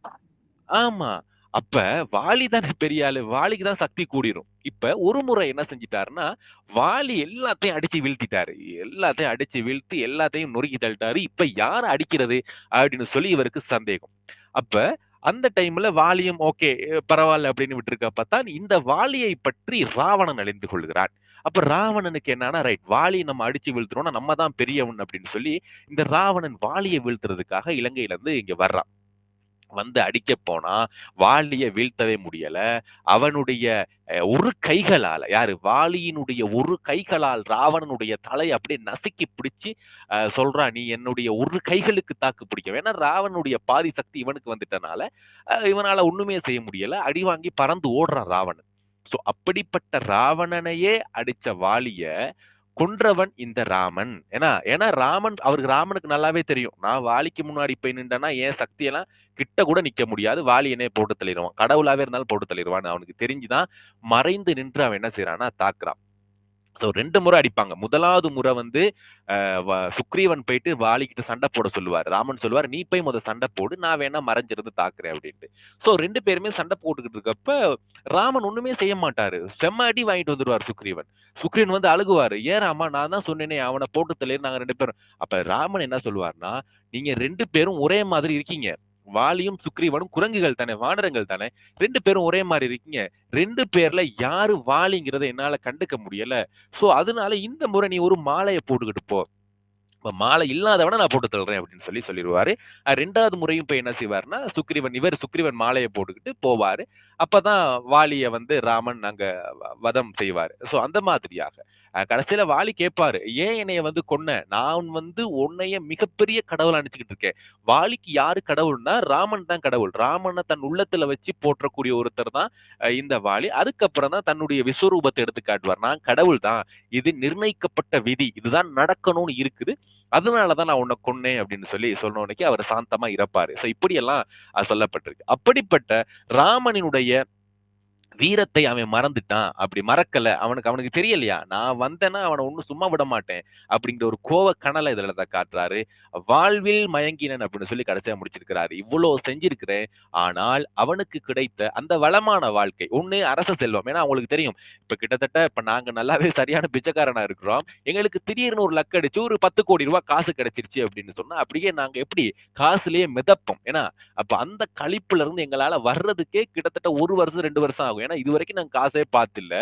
Speaker 1: ஆமா அப்ப வாலி தானே பெரிய ஆளு வாலிக்கு தான் சக்தி கூடிரும் இப்ப ஒரு முறை என்ன செஞ்சிட்டாருன்னா வாலி எல்லாத்தையும் அடிச்சு வீழ்த்திட்டாரு எல்லாத்தையும் அடிச்சு வீழ்த்தி எல்லாத்தையும் நொறுக்கி தள்ளிட்டாரு இப்ப யார அடிக்கிறது அப்படின்னு சொல்லி இவருக்கு சந்தேகம் அப்ப அந்த டைம்ல வாலியும் ஓகே பரவாயில்ல அப்படின்னு விட்டுருக்க பார்த்தா இந்த வாலியை பற்றி ராவணன் அழிந்து கொள்கிறான் அப்ப ராவணனுக்கு என்னன்னா ரைட் வாலி நம்ம அடிச்சு வீழ்த்துறோம்னா நம்ம தான் பெரியவன் அப்படின்னு சொல்லி இந்த ராவணன் வாலியை வீழ்த்துறதுக்காக இலங்கையில இருந்து இங்க வர்றான் வந்து அடிக்க போனா வாலிய வீழ்த்தவே முடியல அவனுடைய ஒரு கைகளால யாரு வாலியினுடைய ஒரு கைகளால் ராவணனுடைய தலை அப்படியே நசுக்கி பிடிச்சு சொல்றான் நீ என்னுடைய ஒரு கைகளுக்கு தாக்கு பிடிக்கும் ஏன்னா ராவனுடைய பாதி சக்தி இவனுக்கு வந்துட்டனால இவனால ஒண்ணுமே செய்ய முடியல அடி வாங்கி பறந்து ஓடுறான் ராவணன் சோ அப்படிப்பட்ட ராவணனையே அடிச்ச வாலிய கொன்றவன் இந்த ராமன் ஏன்னா ராமன் அவருக்கு ராமனுக்கு நல்லாவே தெரியும் நான் வாலிக்கு முன்னாடி போய் நின்றனா என் சக்தியெல்லாம் கிட்ட கூட நிக்க முடியாது வாலி என்னைய போட்டு தள்ளிடுவான் கடவுளாவே இருந்தாலும் போட்டு தள்ளிடுவான்னு அவனுக்கு தெரிஞ்சுதான் மறைந்து நின்று அவன் என்ன செய்யறான்னா தாக்குறான் சோ 2 முறை அடிப்பாங்க முதலாவது முறை வந்து சுக்ரீவன் போயிட்டு வாலிக்கிட்ட சண்டை போட சொல்லுவாரு ராமன் சொல்லுவாரு நீ போய் சண்டை போடு நான் வேணா மறைஞ்சிருந்து தாக்குறேன் அப்படின்ட்டு சோ 2 பேருமே சண்டை போட்டுக்கிட்டு இருக்கப்ப ராமன் ஒண்ணுமே செய்ய மாட்டாரு செம்ம அடி வாங்கிட்டு வந்துருவாரு சுக்ரீவன் வந்து அழுகுவாரு ஏன் ராமா நான் தான் சொன்னேனே அவனை போட்டு தள்ளிடு நாங்க 2 பேரும் அப்ப ராமன் என்ன சொல்லுவாருன்னா நீங்க 2 பேரும் ஒரே மாதிரி இருக்கீங்க வாலியும் சுக்ரீவனும் குரங்குகள் தானே வானரங்கள் தானே 2 பேரும் ஒரே மாதிரி இருக்கீங்க 2 பேர்ல யாரு வாலிங்கிறத என்னால கண்டுக்க முடியல சோ அதனால இந்த முறை நீ ஒரு மாலையை போட்டுக்கிட்டு போ மாலை இல்லாதவன நான் போட்டு தள்ளுறேன் அப்படின்னு சொல்லிடுவாரு 2வது முறையும் போய் என்ன செய்வாருன்னா சுக்ரீவன் மாலையை போட்டுக்கிட்டு போவாரு அப்பதான் வாலிய வந்து ராமன் அங்க வதம் செய்வாரு சோ அந்த மாதிரியாக கடைசியில வாலி கேட்பாரு ஏன் என்னைய வந்து கொன்ன நான் வந்து உன்னைய மிகப்பெரிய கடவுள் அனுப்பிச்சுக்கிட்டு இருக்கேன் வாலிக்கு யாரு கடவுள்னா ராமன் தான் கடவுள் ராமனை தன் உள்ளத்துல வச்சு போற்றக்கூடிய ஒருத்தர் தான் இந்த வாலி அதுக்கப்புறம் தான் தன்னுடைய விஸ்வரூபத்தை எடுத்து காட்டுவார் நான் கடவுள் தான் இது நிர்ணயிக்கப்பட்ட விதி இதுதான் நடக்கணும்னு இருக்குது அதனாலதான் நான் உன்னை கொன்னேன் அப்படின்னு சொல்லி சொன்னோன்னைக்கு அவர் சாந்தமா இறப்பாரு சோ இப்படி எல்லாம் சொல்லப்பட்டிருக்கு அப்படிப்பட்ட ராமனினுடைய வீரத்தை அவன் மறந்துட்டான் அப்படி மறக்கல அவனுக்கு தெரியலையா நான் வந்தேன்னா அவனை ஒன்னும் சும்மா விட மாட்டேன் அப்படிங்கிற ஒரு கோவ கனலை இதுல தான் காட்டுறாரு வாழ்வில் மயங்கினன் அப்படின்னு சொல்லி கடைசியா முடிச்சிருக்கிறாரு இவ்வளவு செஞ்சிருக்கிறேன் ஆனால் அவனுக்கு கிடைத்த அந்த வளமான வாழ்க்கை ஒண்ணு அரச செல்வம் ஏன்னா அவங்களுக்கு தெரியும் இப்ப நாங்க நல்லாவே சரியான பிச்சைக்காரனா இருக்கிறோம் எங்களுக்கு திடீர்னு ஒரு லக்கு அடிச்சு ஒரு 10 கோடி ரூபாய் காசு கிடைச்சிருச்சு அப்படின்னு சொன்னா அப்படியே நாங்க எப்படி காசுலயே மிதப்போம் ஏன்னா அப்ப அந்த கழிப்புல இருந்து எங்களால வர்றதுக்கே கிட்டத்தட்ட 1 வருஷம் 2 வருஷம் ஆகும் இருக்கும். ஏன்னா இதுவரைக்கும் நான் காசே பார்த்தில்ல.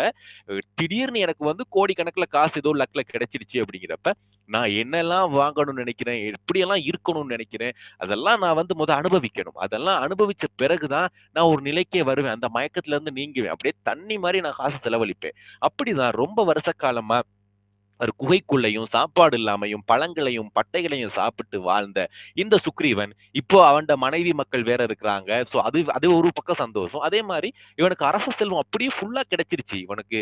Speaker 1: திடீர்னு எனக்கு வந்து கோடிக்கணக்குல காசு ஏதோ லக்ல கிடைச்சிருச்சு அப்படிங்கிறப்ப, நான் என்னெல்லாம் வாங்கணும்னு நினைக்கிறேன், எப்படியெல்லாம் இருக்கணும்னு நினைக்கிறேன், அதெல்லாம் நான் வந்து அனுபவிக்கணும். அதெல்லாம் அனுபவிச்ச பிறகு தான் நான் ஒரு நிலைக்கே வருவேன். அந்த மயக்கத்துல இருந்து நீங்குவேன். அப்படியே தண்ணி மாரி நான் காசு செலவழிப்பேன். அப்படிதான் ரொம்ப வருஷ காலமா ஒரு குகைக்குள்ளேயும் சாப்பாடு இல்லாமையும் பழங்களையும் பட்டைகளையும் சாப்பிட்டு வாழ்ந்த இந்த சுக்ரீவன் இப்போ அவன்ட மனைவி மக்கள் வேற இருக்கிறாங்க. சோ அது அது ஒரு பக்கம் சந்தோஷம். அதே மாதிரி இவனுக்கு அரச செல்வம் அப்படியே ஃபுல்லா கிடைச்சிருச்சு. இவனுக்கு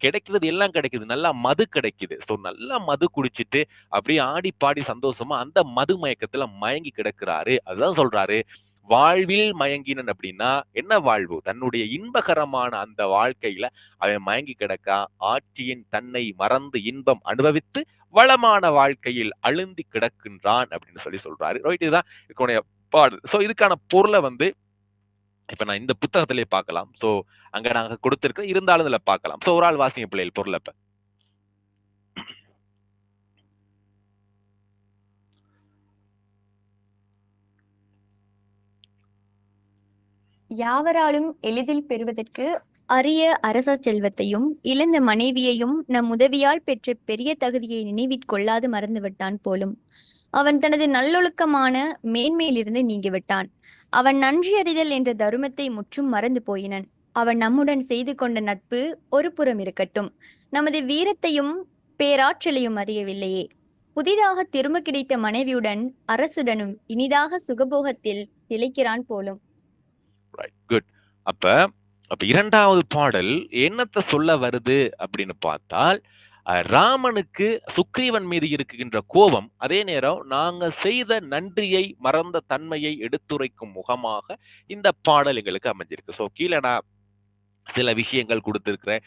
Speaker 1: கிடைக்கிறது எல்லாம் கிடைக்குது. நல்லா மது கிடைக்குது. சோ நல்லா மது குடிச்சிட்டு அப்படியே ஆடி பாடி சந்தோஷமா அந்த மது மயக்கத்துல மயங்கி கிடக்கிறாரு. அதுதான் சொல்றாரு. வாழ்வில் மயங்கினன் அப்படின்னா என்ன வாழ்வு? தன்னுடைய இன்பகரமான அந்த வாழ்க்கையில அவன் மயங்கி கிடக்கான். ஆட்சியின் தன்னை மறந்து இன்பம் அனுபவித்து வளமான வாழ்க்கையில் அழுந்தி கிடக்கின்றான் அப்படின்னு சொல்றாரு. ரைட், இதுதான் இதுக்குடைய பாடல். சோ இதுக்கான பொருளை வந்து இப்ப நான் இந்த புத்தகத்திலே பார்க்கலாம். சோ அங்க நாங்க கொடுத்திருக்க இருந்தாலும் இதுல பார்க்கலாம். சோ ஒரு ஆள் வாசிங்க பிள்ளைகள் பொருள் அப்ப.
Speaker 2: யாவராலும் எளிதில் பெறுவதற்கு அரிய அரச செல்வத்தையும் இழந்த மனைவியையும் நம் உதவியால் பெற்ற பெரிய தகுதியை நினைவிற்கொள்ளாது மறந்துவிட்டான் போலும். அவன் தனது நல்லொழுக்கமான மேன்மையிலிருந்து நீங்கிவிட்டான். அவன் நன்றியறிதல் என்ற தருமத்தை முற்றும் மறந்து போயினன். அவன் நம்முடன் செய்து கொண்ட நட்பு ஒரு புறம் இருக்கட்டும், நமது வீரத்தையும் பேராற்றலையும் அறியவில்லையே. புதிதாக திரும்ப கிடைத்த மனைவியுடன் அரசுடனும் இனிதாக சுகபோகத்தில் திளைக்கிறான் போலும்.
Speaker 1: Right, good. அப்ப அப்ப இரண்டாவது பாடல் என்னத்த சொல்ல வருது அப்படின்னு பார்த்தால், ராமனுக்கு சுக்ரீவன் மீது இருக்கின்ற கோபம், அதே நேரம் நாங்க செய்த நன்றியை மறந்த தன்மையை எடுத்துரைக்கும் முகமாக இந்த பாடல் எங்களுக்கு அமைஞ்சிருக்கு. சோ கீழே நான் சில விஷயங்கள் கொடுத்திருக்கிறேன்.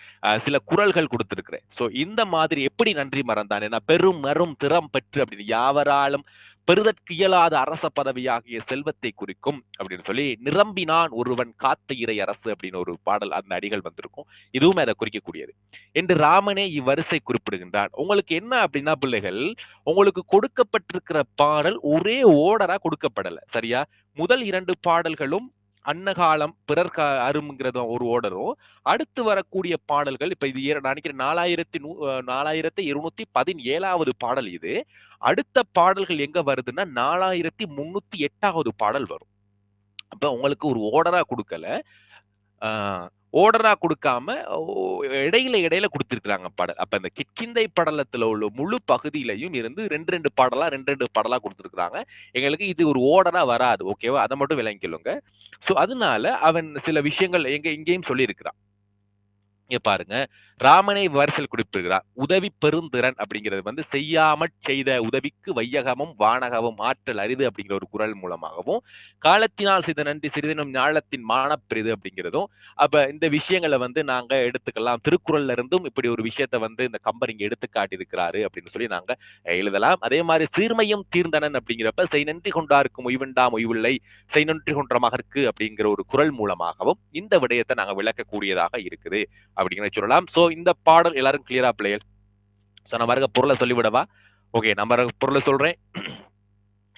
Speaker 1: சில குறள்கள் கொடுத்திருக்கிறேன். சோ இந்த மாதிரி எப்படி நன்றி மறந்தான்? ஏன்னா பெரும் மரும் திறம் பெற்று அப்படின்னு யாவராலும் பெறுதற்கு இயலாத அரச பதவியாகிய செல்வத்தை குறிக்கும் அப்படின்னு சொல்லி, நிரம்பினான் ஒருவன் காத்த இறை அரசு அப்படின்னு ஒரு பாடல் அந்த அடிகள் வந்திருக்கும். இதுவும் அதை குறிக்கக்கூடியது என்று ராமனே இவ்வரிசை குறிப்பிடுகின்றான். உங்களுக்கு என்ன அப்படின்னா பிள்ளைகள், உங்களுக்கு கொடுக்கப்பட்டிருக்கிற பாடல் ஒரே ஓர்டரா கொடுக்கப்படல. சரியா? முதல் 2 பாடல்களும் அன்னகாலம் பிறர் அரும்ங்கிறத ஒரு ஓர்டரும், அடுத்து வரக்கூடிய பாடல்கள் இப்ப இது நான் நினைக்கிறேன் 4217வது பாடல் இது. அடுத்த பாடல்கள் எங்க வருதுன்னா 4308வது பாடல் வரும். அப்ப உங்களுக்கு ஒரு ஓர்டரா கொடுக்கல. ஓர்டரா கொடுக்காம இடையில கொடுத்திருக்கிறாங்க பாடல். அப்ப இந்த கிட்கிந்தை படலத்துல உள்ள முழு பகுதியிலையும் இருந்து 2 பாடலா கொடுத்திருக்கிறாங்க. எங்களுக்கு இது ஒரு ஓர்டரா வராது. ஓகேவா? அதை மட்டும் விளங்கிக்கொள்ளுங்க. சோ அதனால அவன் சில விஷயங்கள் இங்கேயும் சொல்லி இருக்கிறான். இங்க பாருங்க, ராமனை வரிசையில் குறிப்பிடுகிறார். உதவி பெருந்திறன் அப்படிங்கிறது வந்து செய்யாமற் செய்த உதவிக்கு வையகமும் வானகமும் ஆற்றல் அரிது அப்படிங்கிற ஒரு குறள் மூலமாகவும், காலத்தினால் செய்த நன்றி சிறிதனும் ஞாலத்தின் மானப்பெரிது அப்படிங்கிறதும், அப்ப இந்த விஷயங்களை வந்து நாங்க எடுத்துக்கலாம். திருக்குறள்ல இருந்தும் இப்படி ஒரு விஷயத்த வந்து இந்த கம்பர் இங்க எடுத்து காட்டியிருக்கிறாரு அப்படின்னு சொல்லி நாங்க எழுதலாம். அதே மாதிரி சீர்மையும் தீர்ந்தனன் அப்படிங்கிறப்ப செய் நன்றி கொண்டாருக்கும் உய்வெண்டாம் உய்வில்லை, செய் நன்றி கொன்ற மகற்கு அப்படிங்கிற ஒரு குறள் மூலமாகவும் இந்த விடயத்தை நாங்க விளக்கக்கூடியதாக இருக்குது அப்படிங்கிற சொல்லலாம். சோ இந்த பாடல் எல்லாரும் கிளியரா பிள்ளைகள்? சோ நான் பாருங்க பொருளை சொல்லிவிடவா? ஓகே, நம்ம பொருளை சொல்றேன்.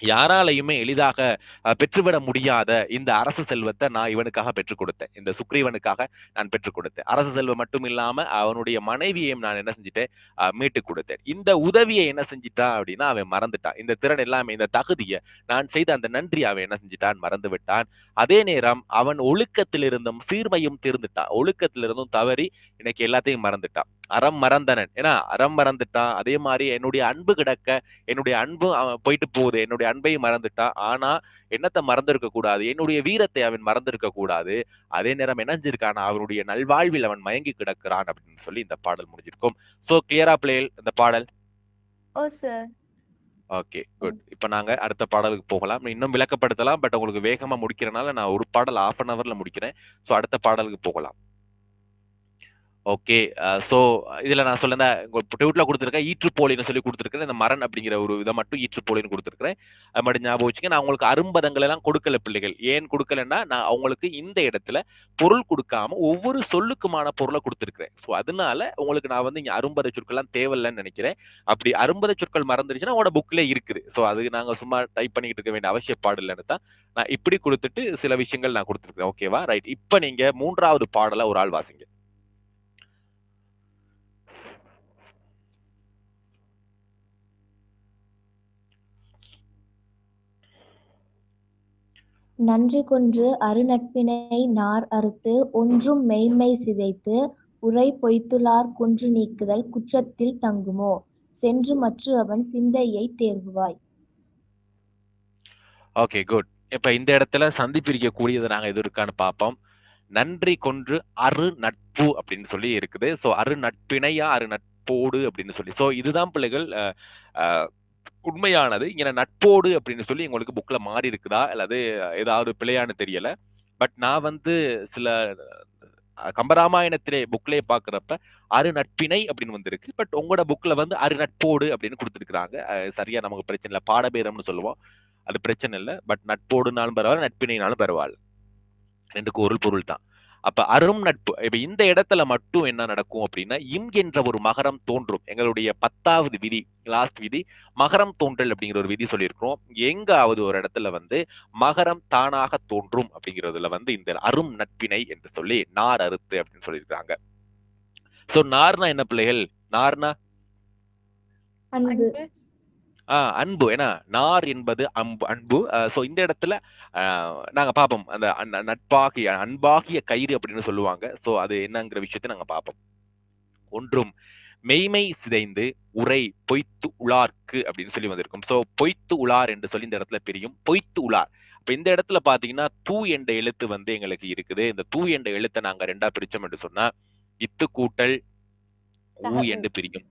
Speaker 1: யாராலையுமே எளிதாக பெற்றுவிட முடியாத இந்த அரசு செல்வத்தை நான் இவனுக்காக பெற்றுக் கொடுத்தேன். இந்த சுக்ரீவனுக்காக நான் பெற்றுக் கொடுத்தேன். அரசு செல்வம் மட்டும் இல்லாம அவனுடைய மனைவியையும் நான் என்ன செஞ்சுட்டேன்? மீட்டுக் கொடுத்தேன். இந்த உதவியை என்ன செஞ்சிட்டான் அப்படின்னா அவன் மறந்துட்டான். இந்த திறன் எல்லாமே, இந்த தகுதியை, நான் செய்த அந்த நன்றி அவன் என்ன செஞ்சிட்டான்? மறந்து விட்டான். அதே நேரம் அவன் ஒழுக்கத்திலிருந்தும் சீர்மையும் தீர்ந்துட்டான். ஒழுக்கத்திலிருந்தும் தவறி இன்னைக்கு எல்லாத்தையும் மறந்துட்டான். அறம் மறந்தனன். ஏன்னா அறம் மறந்துட்டான். அதே மாதிரி என்னுடைய அன்பு கிடக்க, என்னுடைய அன்பு அவன் போயிட்டு போகுது. என்னுடைய அன்பையும் மறந்துட்டான். ஆனா என்னத்தை மறந்திருக்க கூடாது? என்னுடைய வீரத்தை அவன் மறந்திருக்க கூடாது. அதே நேரம் இணைஞ்சிருக்கான், அவனுடைய நல்வாழ்வில் அவன் மயங்கி கிடக்கிறான் அப்படின்னு சொல்லி இந்த பாடல் முடிஞ்சிருக்கும். சோ கிளியரா பிள்ளைகள் இந்த பாடல்?
Speaker 2: ஓ சார்.
Speaker 1: Okay, good. இப்ப நாங்க அடுத்த பாடலுக்கு போகலாம். இன்னும் விளக்கப்படுத்தலாம், பட் உங்களுக்கு வேகமா முடிக்கிறனால நான் ஒரு பாடல் 1/2 an hourல முடிக்கிறேன். சோ அடுத்த பாடலுக்கு போகலாம். ஓகே. சோ இதுல நான் சொல்ல ட்விட்டர்ல குடுத்திருக்கேன். ஈற்றுப்போலின்னு சொல்லி குடுத்திருக்கிறேன். இந்த மரண் அப்படிங்கிற ஒரு இத மட்டும் ஈற்றுப்போலின்னு குடுத்திருக்கிறேன். அது மட்டும் ஞாபகம் வச்சுங்க. நான் உங்களுக்கு அரும்பதங்கள் எல்லாம் கொடுக்கல பிள்ளைகள். ஏன் குடுக்கலன்னா, நான் அவங்களுக்கு இந்த இடத்துல பொருள் குடுக்காம ஒவ்வொரு சொல்லுக்குமான பொருள குடுத்திருக்கிறேன். சோ அதனால உங்களுக்கு நான் வந்து இங்க அரும்பத சொற்கள்லாம் தேவையில்லன்னு நெனைக்கிறேன். அப்படி அரும்பத சொற்கள் மறந்துருச்சுன்னா, உங்களோட புக்லயே இருக்குது. சோ அது நாங்க சும்மா டைப் பண்ணிக்கிட்டு இருக்க வேண்டிய அவசியப்பாடு இல்லன்னு தான், நான் இப்படி குடுத்துட்டு சில விஷயங்கள் நான் குடுத்திருக்கிறேன். ஓகேவா? ரைட். இப்ப நீங்க 3வது பாடல ஒரு ஆள் வாசிங்க.
Speaker 3: நன்றி கொன்று அருநட்பினை நார் அறுத்து ஒன்றும் மெய்ம்மை சிதைத்து உரை பொய்த்துளார் குன்று நீக்குதல் குற்றத்தில் தங்குமோ சென்று மற்று அவன் சிந்தையை தேர்வுவாய்.
Speaker 1: Okay, good. இப்ப இந்த இடத்துல சந்தி பிரிக்கக்கூடியது நாங்க எது இருக்கான்னு பார்ப்போம். நன்றி கொன்று அரு நட்பு அப்படின்னு சொல்லி இருக்குது. சோ அரு நட்பினையா அரு நட்போடு அப்படின்னு சொல்லி. சோ இதுதான் பிள்ளைகள் உண்மையானது. இங்க நட்போடு அப்படின்னு சொல்லி உங்களுக்கு புக்ல மாறி இருக்குதா? அல்லது ஏதாவது பிழையான்னு தெரியல. பட் நான் வந்து சில கம்பராமாயணத்திலே புக்லயே பார்க்கிறப்ப அரு நட்பினை அப்படின்னு வந்திருக்கு. பட் உங்களோட புக்ல வந்து அரு நட்போடு அப்படின்னு குடுத்திருக்காங்க. சரியா நமக்கு பிரச்சனை இல்ல. பாடபேதம்னு சொல்லுவோம். அது பிரச்சனை இல்ல. பட் நட்போடுனாலும் பரவால்ல, நட்பினைனாலும் பரவால்ல. 2க்கும் ஒரு பொருள் தான். அப்ப அரும் நட்பு. இப்ப இந்த இடத்துல மட்டும் என்ன நடக்கும் அப்படின்னா, இம் என்ற ஒரு மகரம் தோன்றும். எங்களுடைய 10வது விதி, லாஸ்ட் விதி, மகரம் தோன்றல் அப்படிங்கிற ஒரு விதி சொல்லியிருக்கிறோம். எங்காவது ஒரு இடத்துல வந்து மகரம் தானாக தோன்றும் அப்படிங்கிறதுல வந்து இந்த அரும் நட்பினை என்று சொல்லி நார் அறுத்து அப்படின்னு சொல்லியிருக்காங்க. சோ நார்னா என்ன பிள்ளைகள்? நார்னா
Speaker 3: அன்பு.
Speaker 1: அன்பு. ஏன்னா நார் என்பது அன்பு. சோ இந்த இடத்துல நாங்க பார்ப்போம். அந்த நட்பாகிய அன்பாகிய கயிறு அப்படின்னு சொல்லுவாங்க. சோ அது என்னங்கிற விஷயத்த நாங்க பார்ப்போம். ஒன்றும் மெய்மை சிதைந்து உரை பொய்த்து உளார்க்கு அப்படின்னு சொல்லி வந்திருக்கும். சோ பொய்த்து உளார் என்று சொல்லி இந்த இடத்துல பிரியும். பொய்த்து உளார். அப்ப இந்த இடத்துல பாத்தீங்கன்னா தூ என்ற எழுத்து வந்து எங்களுக்கு இருக்குது. இந்த தூ என்ற எழுத்தை நாங்க 2ஆ பிரிச்சோம் என்று சொன்னா இத்து கூட்டல் ஊ என்று பிரியும்.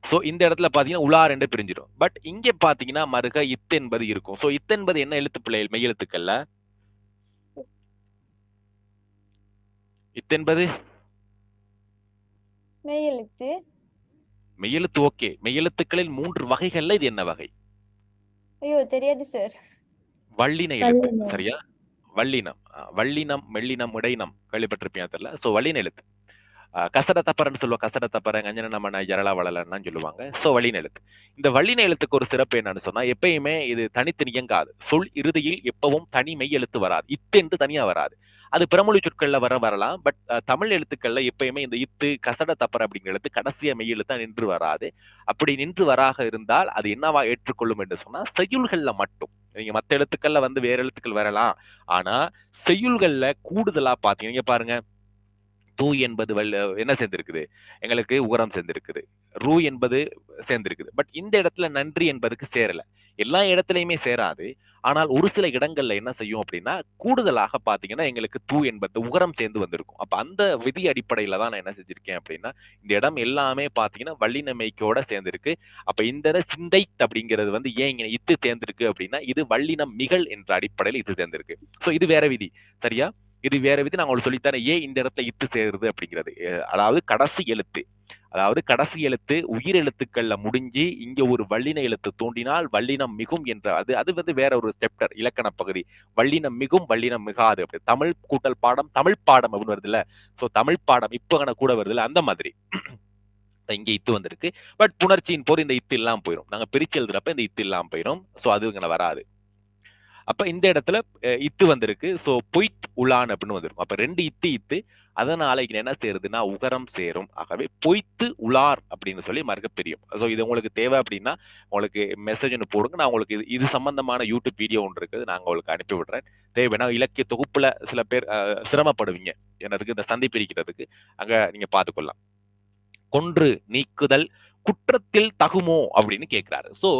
Speaker 1: சோ இந்த இடத்துல பாத்தீங்கன்னா உலார் என்று பிரிஞ்சிடும். பட் இங்க பாத்தீங்கன்னா மறுக இத் என்பது இருக்கும். சோ இத் என்பது என்ன எழுத்து பிள்ளைகள்? மெய் எழுத்துக்கள்ல இத் என்பது
Speaker 2: மெய்யெழுத்து.
Speaker 1: மெய்யெழுத்து. ஓகே. மெய்யெழுத்துக்களில் 3 வகைகள்ல இது என்ன வகை?
Speaker 2: ஐயோ தெரியாது சார்.
Speaker 1: வல்லின எழுத்து.
Speaker 3: வல்லினம்.
Speaker 1: சரியா? வல்லினம். வல்லினம், மெல்லினம், இடையினம் கேள்விப்பட்டிருப்பீங்க தெரியல. சோ வல்லின எழுத்து. கசட தப்பரன்னு சொல்லுவோம். கசட தப்பர கஞ்சன நம்ம ஜரளா வளலன்னு சொல்லுவாங்க. சோ வல்லின எழுத்து. இந்த வல்லின எழுத்துக்கு ஒரு சிறப்பு என்னன்னு சொன்னா, எப்பயுமே இது தனித்து இயங்காது. சொல் இறுதியில் எப்பவும் தனி மெய் எழுத்து வராது. இத்து என்று தனியா வராது. அது பிறமொழி சொற்கள்ல வரலாம். பட் தமிழ் எழுத்துக்கள்ல எப்பயுமே இந்த இத்து, கசட தப்பர அப்படிங்கிற எழுத்து கடைசியா மெய் எழுத்தா நின்று வராது. அப்படி நின்று வராக இருந்தால் அது என்னவா ஏற்றுக்கொள்ளும் என்று சொன்னா, செய்யுள்கள்ல மட்டும். நீங்க மத்த எழுத்துக்கள்ல வந்து வேற எழுத்துக்கள் வரலாம். ஆனா செய்யுள்கள்ல கூடுதலா பாத்தீங்க பாருங்க. தூ என்பது என்ன சேர்ந்திருக்குது? எங்களுக்கு உகரம் சேர்ந்திருக்குது. ரூ என்பது சேர்ந்திருக்குது. பட் இந்த இடத்துல நன்றி என்பதுக்கு சேரல. எல்லா இடத்துலயுமே சேராது. ஆனால் ஒரு சில இடங்கள்ல என்ன செய்யும் அப்படின்னா, கூடுதலாக பார்த்தீங்கன்னா, எங்களுக்கு தூ என்பது உகரம் சேர்ந்து வந்திருக்கும். அப்ப அந்த விதி அடிப்படையில தான் நான் என்ன செஞ்சிருக்கேன் அப்படின்னா, இந்த இடம் எல்லாமே பார்த்தீங்கன்னா, வல்லினமைக்கோட சேர்ந்திருக்கு. அப்ப இந்த சிந்தை அப்படிங்கிறது வந்து ஏன் இங்க இத்து சேர்ந்திருக்கு அப்படின்னா, இது வல்லினம் மிகல் என்ற அடிப்படையில் இது சேர்ந்திருக்கு. சோ இது வேற விதி. சரியா? இது வேற விதி. நான் உங்களுக்கு சொல்லித்தரேன். ஏன் இந்த இடத்துல இத்து சேருது அப்படிங்கிறது. அதாவது கடைசி எழுத்து. அதாவது கடைசி எழுத்து உயிர் எழுத்துக்கள்ல முடிஞ்சு இங்க ஒரு வல்லின எழுத்து தோன்றினால் வல்லினம் மிகும் என்ற அது அது வந்து வேற ஒரு சாப்டர் இலக்கண பகுதி. வல்லினம் மிகும், வல்லினம் மிகாது. அப்படி தமிழ் கூட்டல் பாடம், தமிழ் பாடம் அப்படின்னு வருது இல்ல. சோ தமிழ் பாடம் இப்ப கூட வருது இல்ல, அந்த மாதிரி இங்க இத்து வந்திருக்கு. பட் புணர்ச்சியின் போது இந்த இத்து இல்லாம போயிடும். நாங்க பிரிச்சு எழுதுறப்ப இந்த இத்து இல்லாம போயிடும். சோ அது இங்க வராது. அப்ப இந்த இடத்துல இத்து வந்திருக்கு. சோ பொய்த் உலான் அப்படின்னு வந்திருக்கும். அப்ப 2 இத்து இத்து. அதனால இங்க என்ன சேருதுன்னா உகரம் சேரும். ஆகவே பொய்த்து உலார் அப்படின்னு சொல்லி மறுக்க பிரியும். சோ இது உங்களுக்கு தேவை அப்படின்னா உங்களுக்கு மெசேஜ் ஒன்று போடுங்க. நான் உங்களுக்கு இது சம்பந்தமான யூடியூப் வீடியோ ஒன்று இருக்குது. நான் உங்களுக்கு அனுப்பி விடுறேன். தேவைன்னா இலக்கிய தொகுப்புல சில பேர் சிரமப்படுவீங்க. எனக்கு இந்த சந்தி பிரிக்கிறதுக்கு அங்க நீங்க பார்த்துக்கொள்ளலாம். கொன்று நீக்குதல் குற்றத்தில் தகுமோ அப்படின்னு கேட்கிறாரு. சோ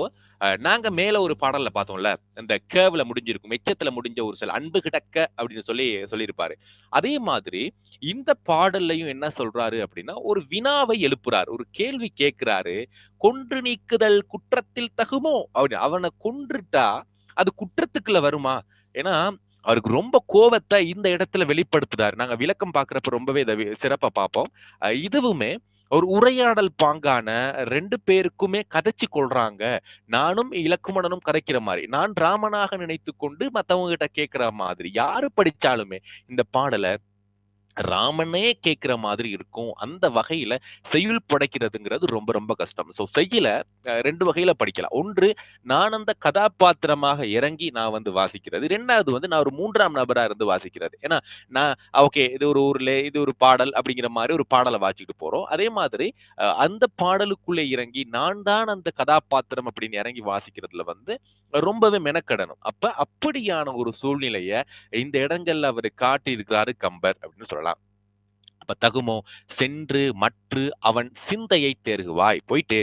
Speaker 1: நாங்க மேல ஒரு பாடல்ல பார்த்தோம்ல, இந்த கேவ்ல முடிஞ்சிருக்கும். எச்சத்துல முடிஞ்ச ஒரு சில அன்பு கிடக்க அப்படின்னு சொல்லியிருப்பாரு. அதே மாதிரி இந்த பாடல்லையும் என்ன சொல்றாரு அப்படின்னா, ஒரு வினாவை எழுப்புறாரு. ஒரு கேள்வி கேட்கிறாரு. கொன்று நீக்குதல் குற்றத்தில் தகுமோ? அப்படி அவனை கொன்றுட்டா அது குற்றத்துக்குள்ள வருமா? ஏன்னா அவருக்கு ரொம்ப கோவத்த இந்த இடத்துல வெளிப்படுத்துறாரு. நாங்க விளக்கம் பார்க்கிறப்ப ரொம்பவே இத சிறப்பா பார்ப்போம். இதுவுமே ஒரு உரையாடல் பாங்கான 2 பேருக்குமே கதைச்சு கொள்றாங்க. நானும் இலக்குமணனும் கதைக்கிற மாரி. நான் ராமனாக நினைத்துக்கொண்டு மத்தவங்க கிட்ட கேட்கிற மாதிரி. யாரு படிச்சாலுமே இந்த பாடல ராமனே கேட்கிற மாதிரி இருக்கும். அந்த வகையில செய்யுள் படைக்கிறதுங்கிறது ரொம்ப ரொம்ப கஷ்டம். செய்யுள 2 வகையில படிக்கலாம். ஒன்று நான் அந்த கதாபாத்திரமாக இறங்கி நான் வந்து வாசிக்கிறது. 2வது வந்து நான் ஒரு 3ஆம் நபரா இருந்து வாசிக்கிறது. ஏன்னா, நான் ஓகே இது ஒரு ஊர்ல இது ஒரு பாடல் அப்படிங்கிற மாரி ஒரு பாடல வாசிச்சுட்டு போறோம். அதே மாதிரி அந்த பாடலுக்குள்ளே இறங்கி நான் தான் அந்த கதாபாத்திரம் அப்படின்னு இறங்கி வாசிக்கிறதுல வந்து ரொம்பவே மெனக்கெடணும். அப்படியான ஒரு சூழ்நிலைய இந்த இடங்கள்ல அவரு காட்டியிருக்கிறாரு கம்பர் அப்படின்னு சொல்லலாம். அப்ப தகுமோ சென்று மற்று அவன் சிந்தையை தேறுகுவாய். போயிட்டு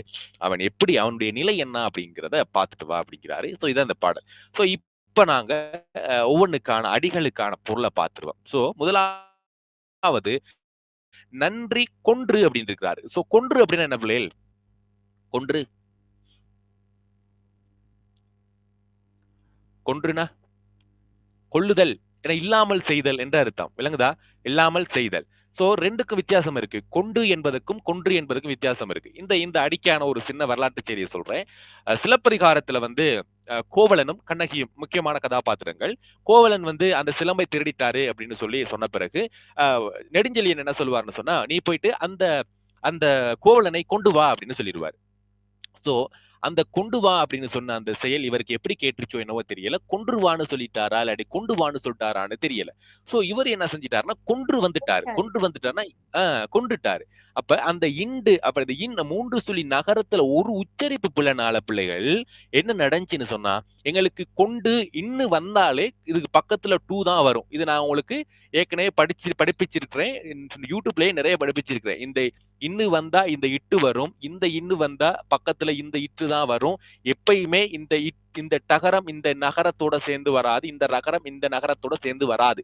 Speaker 1: அவன் எப்படி அவனுடைய நிலை என்ன அப்படிங்கிறத பார்த்துட்டு வா அப்படிங்கிறாரு. இதான் இந்த பாடல். இப்ப நாங்க ஒவ்வொன்னுக்கான அடிகளுக்கான பொருள பார்த்துருவோம். முதலாவது நன்றி கொன்று அப்படின்னு இருக்கிறாரு. கொன்று அப்படின்னா என்ன பிள்ளைகள்? கொன்று கொன்றுனா கொல்லுதல் என இல்லாமல் செய்தல் என்ற அர்த்தம். விளங்குதா? இல்லாமல் செய்தல். 2க்கும் வித்தியாசம் இருக்கு. கொண்டு என்பதற்கும் கொன்று என்பதற்கும் வித்தியாசம் இருக்கு. இந்த அடிக்கான ஒரு சின்ன வரலாற்று செய்தியை சொல்றேன். சிலப்பதிகாரத்துல வந்து கோவலனும் கண்ணகியும் முக்கியமான கதாபாத்திரங்கள். கோவலன் வந்து அந்த சிலம்பை திருடிட்டாரு அப்படின்னு சொல்லி சொன்ன பிறகு நெடுஞ்செழியன் என்ன சொல்லுவார்னு சொன்னா, நீ போயிட்டு அந்த அந்த கோவலனை கொண்டு வா அப்படின்னு சொல்லிடுவார். சோ அந்த கொண்டு வா அப்படின்னு சொன்ன அந்த செயல் இவருக்கு எப்படி கேட்டுருச்சோ என்னவோ தெரியல. கொன்றுவான்னு சொல்லிட்டாரா இல்லாட்டி கொண்டு வான்னு சொல்லிட்டாரான்னு தெரியல. இவர் என்ன செஞ்சிட்டாருன்னா கொன்று வந்துட்டாரு. கொன்று வந்துட்டாருன்னா கொன்றுட்டாரு. அப்ப அந்த இண்டு அப்ப இந்த 3 சொல்லி நகரத்துல ஒரு உச்சரிப்பு பிள்ளைனால பிள்ளைகள் என்ன நடந்துச்சுன்னு சொன்னா, எங்களுக்கு கொண்டு இன்னு வந்தாலே இதுக்கு பக்கத்துல 2 தான் வரும். இது நான் உங்களுக்கு ஏற்கனவே படிப்பிச்சிருக்கிறேன். யூடியூப்லயே நிறைய படிப்பிச்சிருக்கிறேன். இந்த இன்னு வந்தா இந்த இட்டு வரும். இந்த இன்னு வந்தா பக்கத்துல இந்த இட்டு தான் வரும். எப்பயுமே இந்த டகரம் இந்த நகரத்தோட சேர்ந்து வராது. இந்த ரகரம் இந்த நகரத்தோட சேர்ந்து வராது.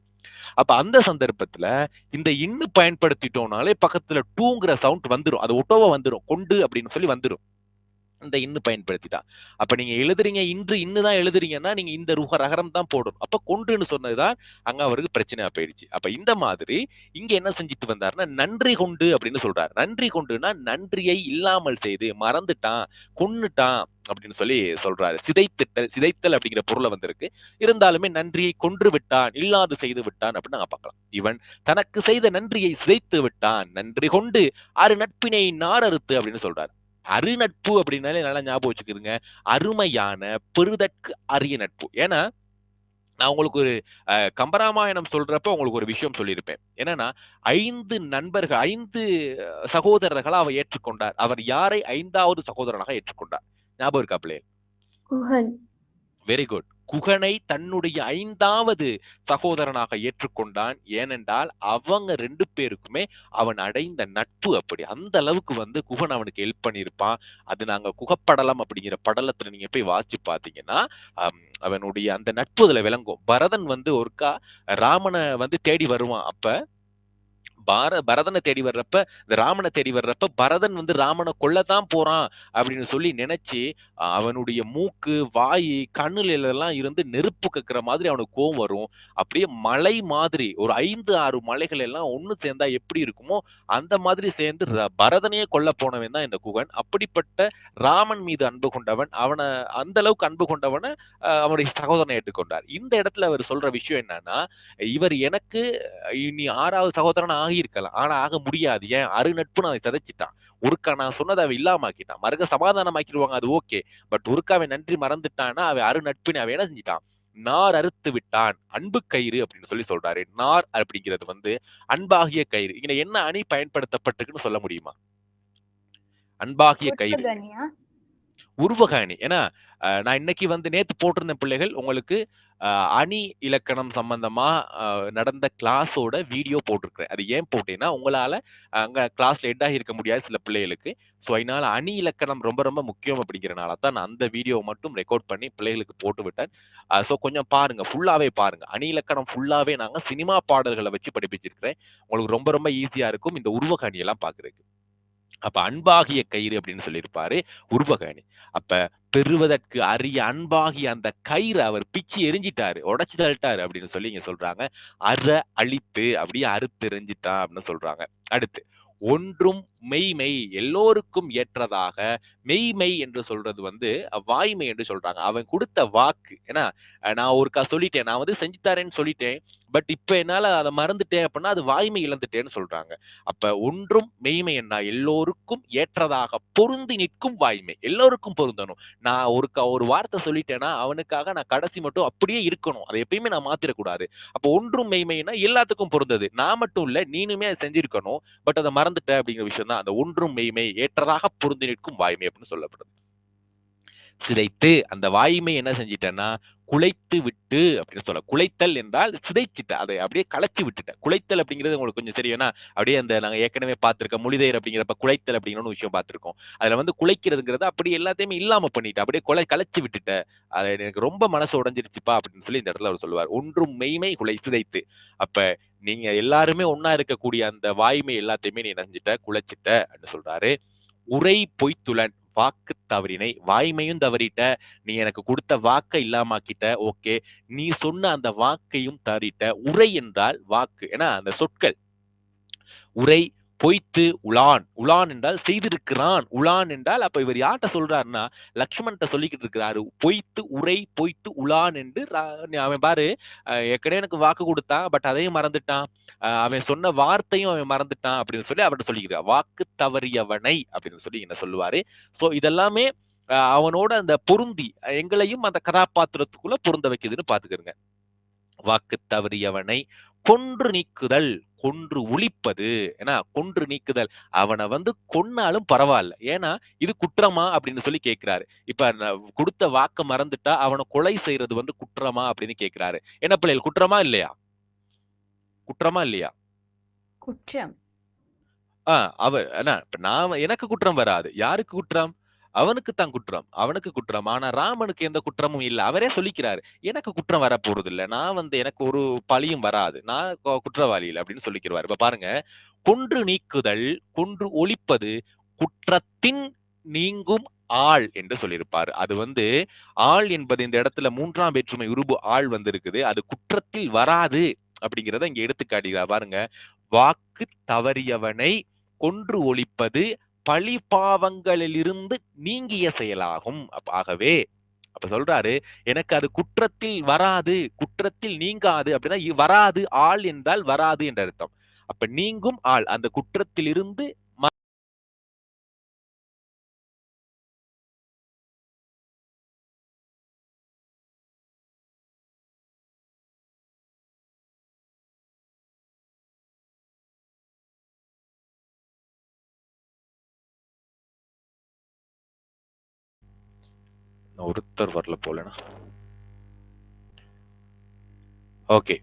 Speaker 1: அப்ப அந்த சந்தர்ப்பத்துல இந்த இன்னு பயன்படுத்திட்டோம்னாலே பக்கத்துல டூங்கிற சவுண்ட் வந்துரும். அது ஒட்டோவா வந்துரும். கொண்டு அப்படின்னு சொல்லி வந்துரும். இந்த இன்னு பயன்படுத்திட்டா. அப்ப நீங்க எழுதுறீங்க இன்று இன்னுதான் எழுதுறீங்கன்னா, நீங்க இந்த ரகரம் தான் போடணும். அப்ப கொன்றுன்னு சொன்னதுதான் அங்க அவருக்கு பிரச்சனையா போயிடுச்சு. அப்ப இந்த மாதிரி இங்க என்ன செஞ்சுட்டு வந்தாருன்னா, நன்றி கொண்டு அப்படின்னு சொல்றாரு. நன்றி கொண்டுன்னா நன்றியை இல்லாமல் செய்து மறந்துட்டான், கொன்னுட்டான் அப்படின்னு சொல்லி சொல்றாரு. சிதைத்தல் அப்படிங்கிற பொருள வந்திருக்கு. இருந்தாலுமே நன்றியை கொன்று விட்டான், இல்லாது செய்து விட்டான் அப்படின்னு நாங்க பார்க்கலாம். இவன் தனக்கு செய்த நன்றியை சிதைத்து விட்டான். நன்றி கொண்டு அரு நட்பினை நாரறுத்து அப்படின்னு சொல்றாரு. அருநட்பு அப்படின்னாலே நல்லா ஞாபகம் வச்சுக்கிருங்க. அருமையான பெறுதற்கு அரிய நட்பு. ஏன்னா நான் உங்களுக்கு ஒரு கம்பராமாயணம் சொல்றப்ப உங்களுக்கு ஒரு விஷயம் சொல்லியிருப்பேன். என்னன்னா 5 நண்பர்கள் 5 சகோதரர்களா அவர் ஏற்றுக்கொண்டார். அவர் யாரை 5வது சகோதரனாக ஏற்றுக்கொண்டார்? ஞாபகம் இருக்கா பிள்ளைகள்?
Speaker 3: குஹன்.
Speaker 1: Very good. குகனை தன்னுடைய 5வது சகோதரனாக ஏற்றுக்கொண்டான். ஏனென்றால் அவங்க 2 பேருக்குமே அவன் அடைந்த நட்பு அப்படி. அந்த அளவுக்கு வந்து குகன் அவனுக்கு ஹெல்ப் பண்ணியிருப்பான். அது நாங்க குகப்படலம் அப்படிங்கிற படலத்துல நீங்க போய் வாசிச்சு பார்த்தீங்கன்னா, அவனுடைய அந்த நட்பு அதுல விளங்கும். பரதன் வந்து ஒருக்கா ராமனை வந்து தேடி வருவான். அப்ப பரதனை தேடி வர்றப்ப இந்த ராமனை தேடி வர்றப்ப பரதன் வந்து ராமனை கொல்லத்தான் போறான் அப்படின்னு சொல்லி நினைச்சு அவனுடைய மூக்கு வாய் கண்ணுல எல்லாம் இருந்து நெருப்பு கக்குற மாதிரி அவனுக்கு கோவம் வரும். அப்படியே மலை மாதிரி ஒரு 5-6 மலைகள் எல்லாம் ஒண்ணு சேர்ந்தா எப்படி இருக்குமோ அந்த மாதிரி சேர்ந்து பரதனையே கொல்ல போனவன் தான் இந்த குகன். அப்படிப்பட்ட ராமன் மீது அன்பு கொண்டவன். அவனை அந்த அளவுக்கு அன்பு கொண்டவனை அவனுடைய சகோதரனை ஏற்றுக்கொண்டார். இந்த இடத்துல அவர் சொல்ற விஷயம் என்னன்னா, இவர் எனக்கு இனி 6வது சகோதரன் ஆகியிருக்கலாம். ஆனா ஆக முடியாது. ஏன் அருநட்புன்னு அவன் சிதைச்சிட்டான். ஒருக்கா நான் சொன்னதை அவன் இல்லாம ஆக்கிட்டான். மறுக்க சமாதானம் ஆக்கிடுவாங்க அது ஓகே. பட் ஒருக்கா அவன் நன்றி மறந்துட்டான்னா அவன் அருநட்புன்னு அவன் என்ன செஞ்சிட்டான்? நார் அறுத்து விட்டான். அன்பு கயிறு அப்படின்னு சொல்லி சொல்றாரு. நார் அப்படிங்கிறது வந்து அன்பாகிய கயிறு. இங்க என்ன அணி பயன்படுத்தப்பட்டிருக்குன்னு சொல்ல முடியுமா? அன்பாகிய கயிறு. உருவக அணி. ஏன்னா நான் இன்னைக்கு வந்து நேத்து போட்டிருந்த பிள்ளைகள் உங்களுக்கு அணி இலக்கணம் சம்பந்தமா நடந்த கிளாஸோட வீடியோ போட்டிருக்கிறேன். அது ஏன் போட்டேன்னா உங்களால அங்க கிளாஸ்ல ஹெட் ஆகியிருக்க முடியாது சில பிள்ளைகளுக்கு. அதனால அணி இலக்கணம் ரொம்ப ரொம்ப முக்கியம் அப்படிங்கிறனால தான் நான் அந்த வீடியோவை மட்டும் ரெக்கார்ட் பண்ணி பிள்ளைகளுக்கு போட்டு விட்டேன். கொஞ்சம் பாருங்க. ஃபுல்லாவே பாருங்க. அணி இலக்கணம் ஃபுல்லாவே நாங்க சினிமா பாடல்களை வச்சு படிப்பிச்சிருக்கிறேன். உங்களுக்கு ரொம்ப ரொம்ப ஈஸியா இருக்கும் இந்த உருவக அணியெல்லாம் பாக்குறதுக்கு. அப்ப அன்பாகிய கயிறு அப்படின்னு சொல்லியிருப்பாரு உருபகணி. அப்ப பெறுவதற்கு அரிய அன்பாகிய அந்த கயிறு அவர் பிச்சு எரிஞ்சிட்டாரு, உடைச்சு தள்ளிட்டாரு அப்படின்னு சொல்லி இங்க சொல்றாங்க. அழித்து அப்படியே அறுத்து எறிஞ்சிட்டான் அப்படின்னு சொல்றாங்க. அடுத்து ஒன்றும் மெய்மை, எல்லோருக்கும் ஏற்றதாக மெய்மை என்று சொல்றது வந்து வாய்மை என்று சொல்றாங்க. அவன் கொடுத்த வாக்கு. ஏன்னா நான் ஒருக்கா சொல்லிட்டேன், நான் வந்து செஞ்சு தரேன்னு சொல்லிட்டேன், பட் இப்ப என்னால அதை மறந்துட்டேன் அப்படின்னா அது வாய்மை இழந்துட்டேன்னு சொல்றாங்க. அப்ப ஒன்றும் மெய்மை என்ன, எல்லோருக்கும் ஏற்றதாக பொருந்தி நிற்கும் வாய்மை. எல்லோருக்கும் பொருந்தணும். நான் ஒரு வார்த்தை சொல்லிட்டேன்னா அவனுக்காக நான் கடைசி மட்டும் அப்படியே இருக்கணும். அதை எப்பயுமே நான் மாத்திரக்கூடாது. அப்போ ஒன்றும் மெய்மைன்னா எல்லாத்துக்கும் பொருந்தது. நான் மட்டும் இல்ல, நீனுமே அதை செஞ்சிருக்கணும். பட் அதை மறந்துட்ட அப்படிங்கிற விஷயம் தான் அந்த ஒன்றும் மெய்மை, ஏற்றதாக பொருந்தி நிற்கும் வாய்மை அப்படின்னு சொல்லப்படுது. சிதைத்து, அந்த வாய்மை என்ன செஞ்சிட்டேன்னா குலைத்து விட்டு அப்படின்னு சொல்ல. குலைத்தல் என்றால் சிதைச்சிட்ட, அதை அப்படியே கலைச்சு விட்டுட்ட. குலைத்தல் அப்படிங்கிறது உங்களுக்கு கொஞ்சம் தெரியும்னா அப்படியே அந்த நாங்க ஏற்கனவே பார்த்திருக்கோம் மொழிதெயர் அப்படிங்கிறப்ப குலைத்தல் அப்படிங்கிற ஒரு விஷயம் பார்த்திருக்கோம். அதுல வந்து குலைக்கிறதுங்கிறது அப்படி எல்லாத்தையுமே இல்லாம பண்ணிட்ட, அப்படியே கலைச்சு விட்டுட்ட, அது எனக்கு ரொம்ப மனசு உடைஞ்சிருச்சுப்பா அப்படின்னு சொல்லி இந்த இடத்துல அவர் சொல்லுவார். ஒன்றும் மெய்மை சிதைத்து. அப்ப நீங்க எல்லாருமே ஒன்னா இருக்கக்கூடிய அந்த வாய்மை எல்லாத்தையுமே நீ என்ன செஞ்சிட்ட, குலைச்சிட்ட அப்படின்னு சொல்றாரு. உரை பொய்த்துலன், வாக்கு தவறினை, வாய்மையும் தவறிட்ட, நீ எனக்கு கொடுத்த வாக்கை இல்லாமாக்கிட்ட. ஓகே, நீ சொன்ன அந்த வாக்கையும் தவறிட்ட. உரை என்றால் வாக்கு, ஏன்னா அந்த சொற்கள். உரை பொய்த்து உலான், உலான் என்றால் செய்திருக்கிறான், உலான் என்றால் அப்ப இவர் யார்கிட்ட சொல்றாருன்னா லக்ஷ்மண்கிட்ட சொல்லிக்கிட்டு இருக்கிறாரு. பொய்த்து உரை பொய்த்து உலான் என்று அவன் பாரு ஏற்கனவே எனக்கு வாக்கு கொடுத்தான், பட் அதையும் மறந்துட்டான், அவன் சொன்ன வார்த்தையும் அவன் மறந்துட்டான் அப்படின்னு சொல்லி அவர்கிட்ட சொல்லிக்கிறார். வாக்கு தவறியவனை அப்படின்னு சொல்லி என்ன சொல்லுவாரு. சோ இதெல்லாமே அவனோட அந்த பொருந்தி எங்களையும் அந்த கதாபாத்திரத்துக்குள்ள பொருந்த வைக்குதுன்னு பாத்துக்கிறங்க. வாக்கு தவறியவனை கொன்று நீக்குதல், கொன்று ஒழிப்பது. ஏன்னா கொன்று நீக்குதல், அவனை வந்து கொன்னாலும் பரவாயில்ல, ஏன்னா இது குற்றமா அப்படின்னு சொல்லி கேட்கிறாரு. இப்ப கொடுத்த வாக்க மறந்துட்டா அவனை கொலை செய்யறது வந்து குற்றமா அப்படின்னு கேட்கிறாரு. என்ன பிள்ளைகள், குற்றமா இல்லையா? குற்றமா இல்லையா?
Speaker 2: குற்றம்.
Speaker 1: அவர் நான் எனக்கு குற்றம் வராது. யாருக்கு குற்றம்? அவனுக்கு தான் குற்றம், அவனுக்கு குற்றம். ஆனா ராமனுக்கு எந்த குற்றமும் இல்ல. அவரே சொல்லிக்கிறாரு, எனக்கு குற்றம் வர போறது இல்ல, நான் வந்து எனக்கு ஒரு பழியும் வராது, நான் குற்றவாளி இல்லை அப்படின்னு சொல்லிக்கிறாரு. இப்ப பாருங்க, கொன்று நீக்குதல், கொன்று ஒழிப்பது, குற்றத்தின் நீங்கும் ஆள் என்று சொல்லியிருப்பாரு. அது வந்து ஆள் என்பது இந்த இடத்துல மூன்றாம் வேற்றுமை உருபு ஆள் வந்து இருக்குது. அது குற்றத்தில் வராது அப்படிங்கிறத இங்க எடுத்துக்காட்டுகிறா பாருங்க. வாக்கு தவறியவனை கொன்று ஒழிப்பது பழி பாவங்களிலிருந்து நீங்கிய செயலாகும். ஆகவே அப்ப சொல்றாரு, எனக்கு அது குற்றத்தில் வராது, குற்றத்தில் நீங்காது அப்படின்னா வராது, ஆள் என்றால் வராது என்ற அர்த்தம். அப்ப நீங்கும் ஆள், அந்த குற்றத்தில் இருந்து ஒருத்தர் வரல போலனா. ஓகே,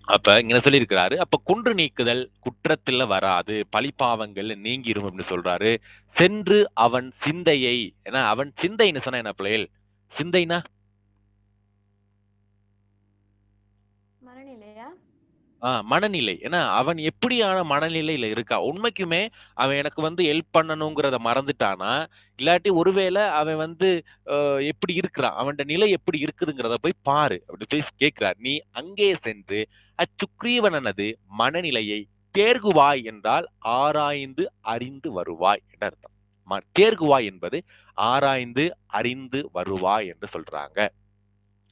Speaker 1: அப்ப இங்க சொல்லி இருக்கிறாரு. அப்ப குன்று நீக்குதல் குற்றத்துல வராது, பழிப்பாவங்கள் நீங்கிரும் அப்படின்னு சொல்றாரு. சென்று அவன் சிந்தையை, ஏன்னா அவன் சிந்தைன்னு சொன்ன என்ன பிள்ளைகள், சிந்தைனா
Speaker 2: மனநிலையா?
Speaker 1: மனநிலை. ஏன்னா அவன் எப்படியான மனநிலையில இருக்கா, உண்மைக்குமே அவன் எனக்கு வந்து ஹெல்ப் பண்ணணுங்கிறத மறந்துட்டானா, இல்லாட்டி ஒருவேளை அவன் வந்து எப்படி இருக்கிறான், அவன் நிலை எப்படி இருக்குதுங்கிறத போய் பாரு அப்படி போய் கேட்கிறார். நீ அங்கே சென்று அச்சுக்ரீவனது மனநிலையை தேர்குவாய் என்றால் ஆராய்ந்து அறிந்து வருவாய் என்ற அர்த்தம். தேர்குவாய் என்பது ஆராய்ந்து அறிந்து வருவாய் என்று சொல்றாங்க.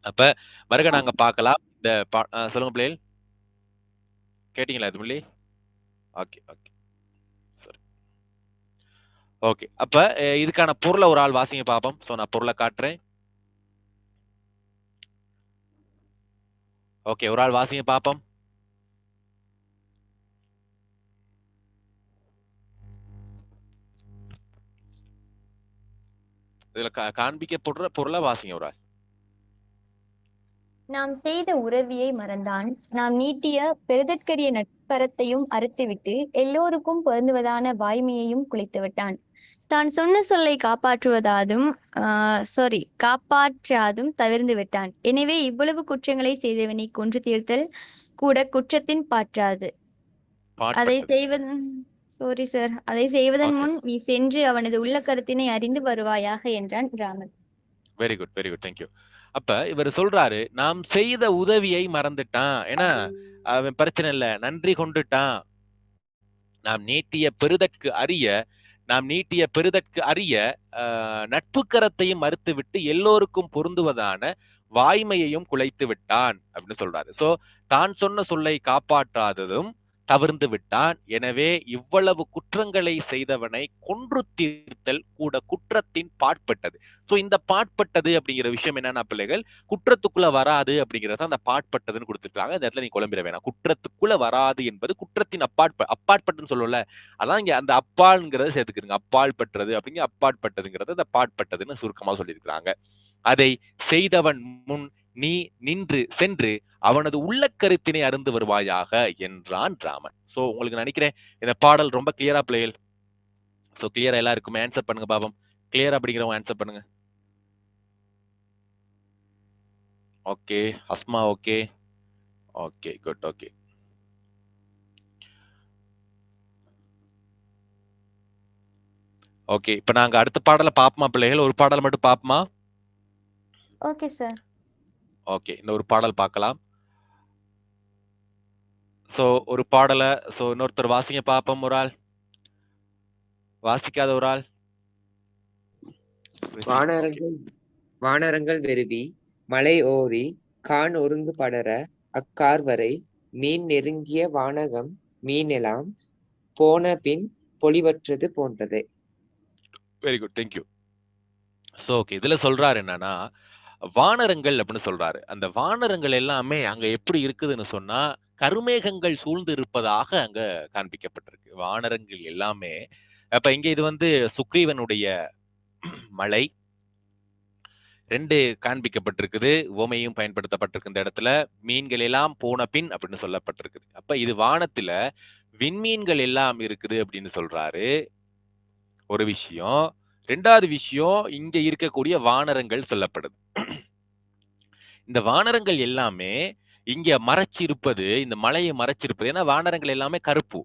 Speaker 1: அப்ப வருக நாங்க பார்க்கலாம். இந்த சொல்லுங்க பிள்ளைகள், கேட்டீங்களா இது முள்ளி? ஓகே ஓகே சரி. ஓகே, அப்ப இதுக்கான பொருளை ஒரு ஆள் வாசிங்க பாப்போம். சோ நான் பொருளை காட்டுறேன். ஓகே, ஒரு ஆள் வாசிங்க பாப்போம். இதுல காண்பிக்கப்படுற பொருளை வாசிங்க ஒரு ஆள்.
Speaker 2: நாம் செய்த உறவியை மறந்தான், நாம் நீட்டிய பெருதற்கரிய நட்பரத்தையும் அறுத்துவிட்டு எல்லோருக்கும் பொருந்துவதான வாய்மையையும் குலைத்து விட்டான். தான் சொன்ன சொல்லை காப்பாற்றாதும் தவிர்ந்து விட்டான். எனவே இவ்வளவு குற்றங்களை செய்தவனை கொன்று தீர்த்தல் கூட குற்றத்தின் பாற்றாது. அதை செய்வதன் சாரி சார். அதை செய்வதன்
Speaker 1: ஓகே.
Speaker 2: முன் நீ சென்று அவனது உள்ள கருத்தினை அறிந்து வருவாயாக என்றான் Raman.
Speaker 1: Very good, very good. Thank you. அப்ப இவரு சொல்றாரு, நாம் செய்த உதவியை மறந்துட்டான். ஏன்னா, அவன் பிரச்சனை இல்ல. நன்றி கொண்டுட்டான். நாம் நீட்டிய பெறுதற்கு அரிய நாம் நீட்டிய பெறுதற்கு அரிய நட்புக்கரத்தையும் மறுத்துவிட்டு எல்லோருக்கும் பொருந்துவதான வாய்மையையும் குலைத்து விட்டான் அப்படின்னு சொல்றாரு. சோ தான் சொன்ன சொல்லை காப்பாற்றாததும் தவிர்ந்து விட்டான். எனவே இவ்வளவு குற்றங்களை செய்தவனை கொன்று தீர்த்தல் கூட குற்றத்தின் பாட்பட்டது. சோ இந்த பாட்பட்டது அப்படிங்கிற விஷயம் என்னன்னா பிள்ளைகள், குற்றத்துக்குள்ள வராது அப்படிங்கறத அந்த பாட்பட்டதுன்னு கொடுத்துருக்காங்க. இந்த இடத்துல நீ குழம்பிட வேணாம். குற்றத்துக்குள்ள வராது என்பது குற்றத்தின் அப்பாற்பட்டுன்னு சொல்லுவோம்ல, அதான் இங்க அந்த அப்பால்ங்கிறத சேர்த்துக்கிறங்க. அப்பால் பற்றது அப்படிங்க அப்பாற்பட்டதுங்கிறது அந்த பாட்பட்டதுன்னு சுருக்கமா சொல்லியிருக்கிறாங்க. அதை செய்தவன் முன் நீ நின்று சென்று அவனது உள்ள கருத்தினை அருந்து வருவாயாக என்றான் ராமன். சோ உங்களுக்கு நினைக்கிறேன் இந்த பாடல் ரொம்ப கிளியரா பிள்ளைகள். சோ கிளியரா எல்லாருக்குமே ஆன்சர் பண்ணுங்க பாப்போம். கிளியர் அப்படிங்கிறவங்க ஆன்சர் பண்ணுங்க. Okay, Asma okay. Okay, good. Okay. Okay, இப்ப நாங்க அடுத்த பாடல பாப்போமா பிள்ளைகள்? ஒரு பாடல் மட்டும் பாப்போமா?
Speaker 2: Okay sir.
Speaker 1: ஓகே, இந்த ஒரு பாடல் பார்க்கலாம். சோ ஒரு பாடல இன்னொருத்தர் வாசிங்க பாப்போம். ஒரு ஆள் வாசிக்காத ஒரு ஆள்.
Speaker 4: வானரங்கள் வெறுவி மலை ஓரி கான் ஒருங்கு படர அக்கார்வரை மீன் நெருங்கிய வானகம் மீனெலாம் போன பின் பொலிவற்றது போன்றதே.
Speaker 1: Very good, thank you. So okay, இதுல சொல்றாரு என்னன்னா வானரங்கள் அப்படின்னு சொல்றாரு. அந்த வானரங்கள் எல்லாமே அங்க எப்படி இருக்குதுன்னு சொன்னா கருமேகங்கள் சூழ்ந்து இருப்பதாக அங்க காண்பிக்கப்பட்டிருக்கு. வானரங்கள் எல்லாமே அப்ப இங்க இது வந்து சுக்ரீவனுடைய மலை 2 காண்பிக்கப்பட்டிருக்குது. உவமையும் பயன்படுத்தப்பட்டிருக்கு இந்த இடத்துல. மீன்கள் எல்லாம் போன பின் அப்படின்னு சொல்லப்பட்டிருக்குது. அப்ப இது வானத்துல விண்மீன்கள் எல்லாம் இருக்குது அப்படின்னு சொல்றாரு. ஒரு விஷயம். 2வது விஷயம் இங்க இருக்கக்கூடிய வானரங்கள் சொல்லப்படுது. இந்த வானரங்கள் எல்லாமே இங்க மறைச்சிருப்பது, இந்த மலையை மறைச்சிருப்பது. ஏன்னா வானரங்கள் எல்லாமே கருப்பு.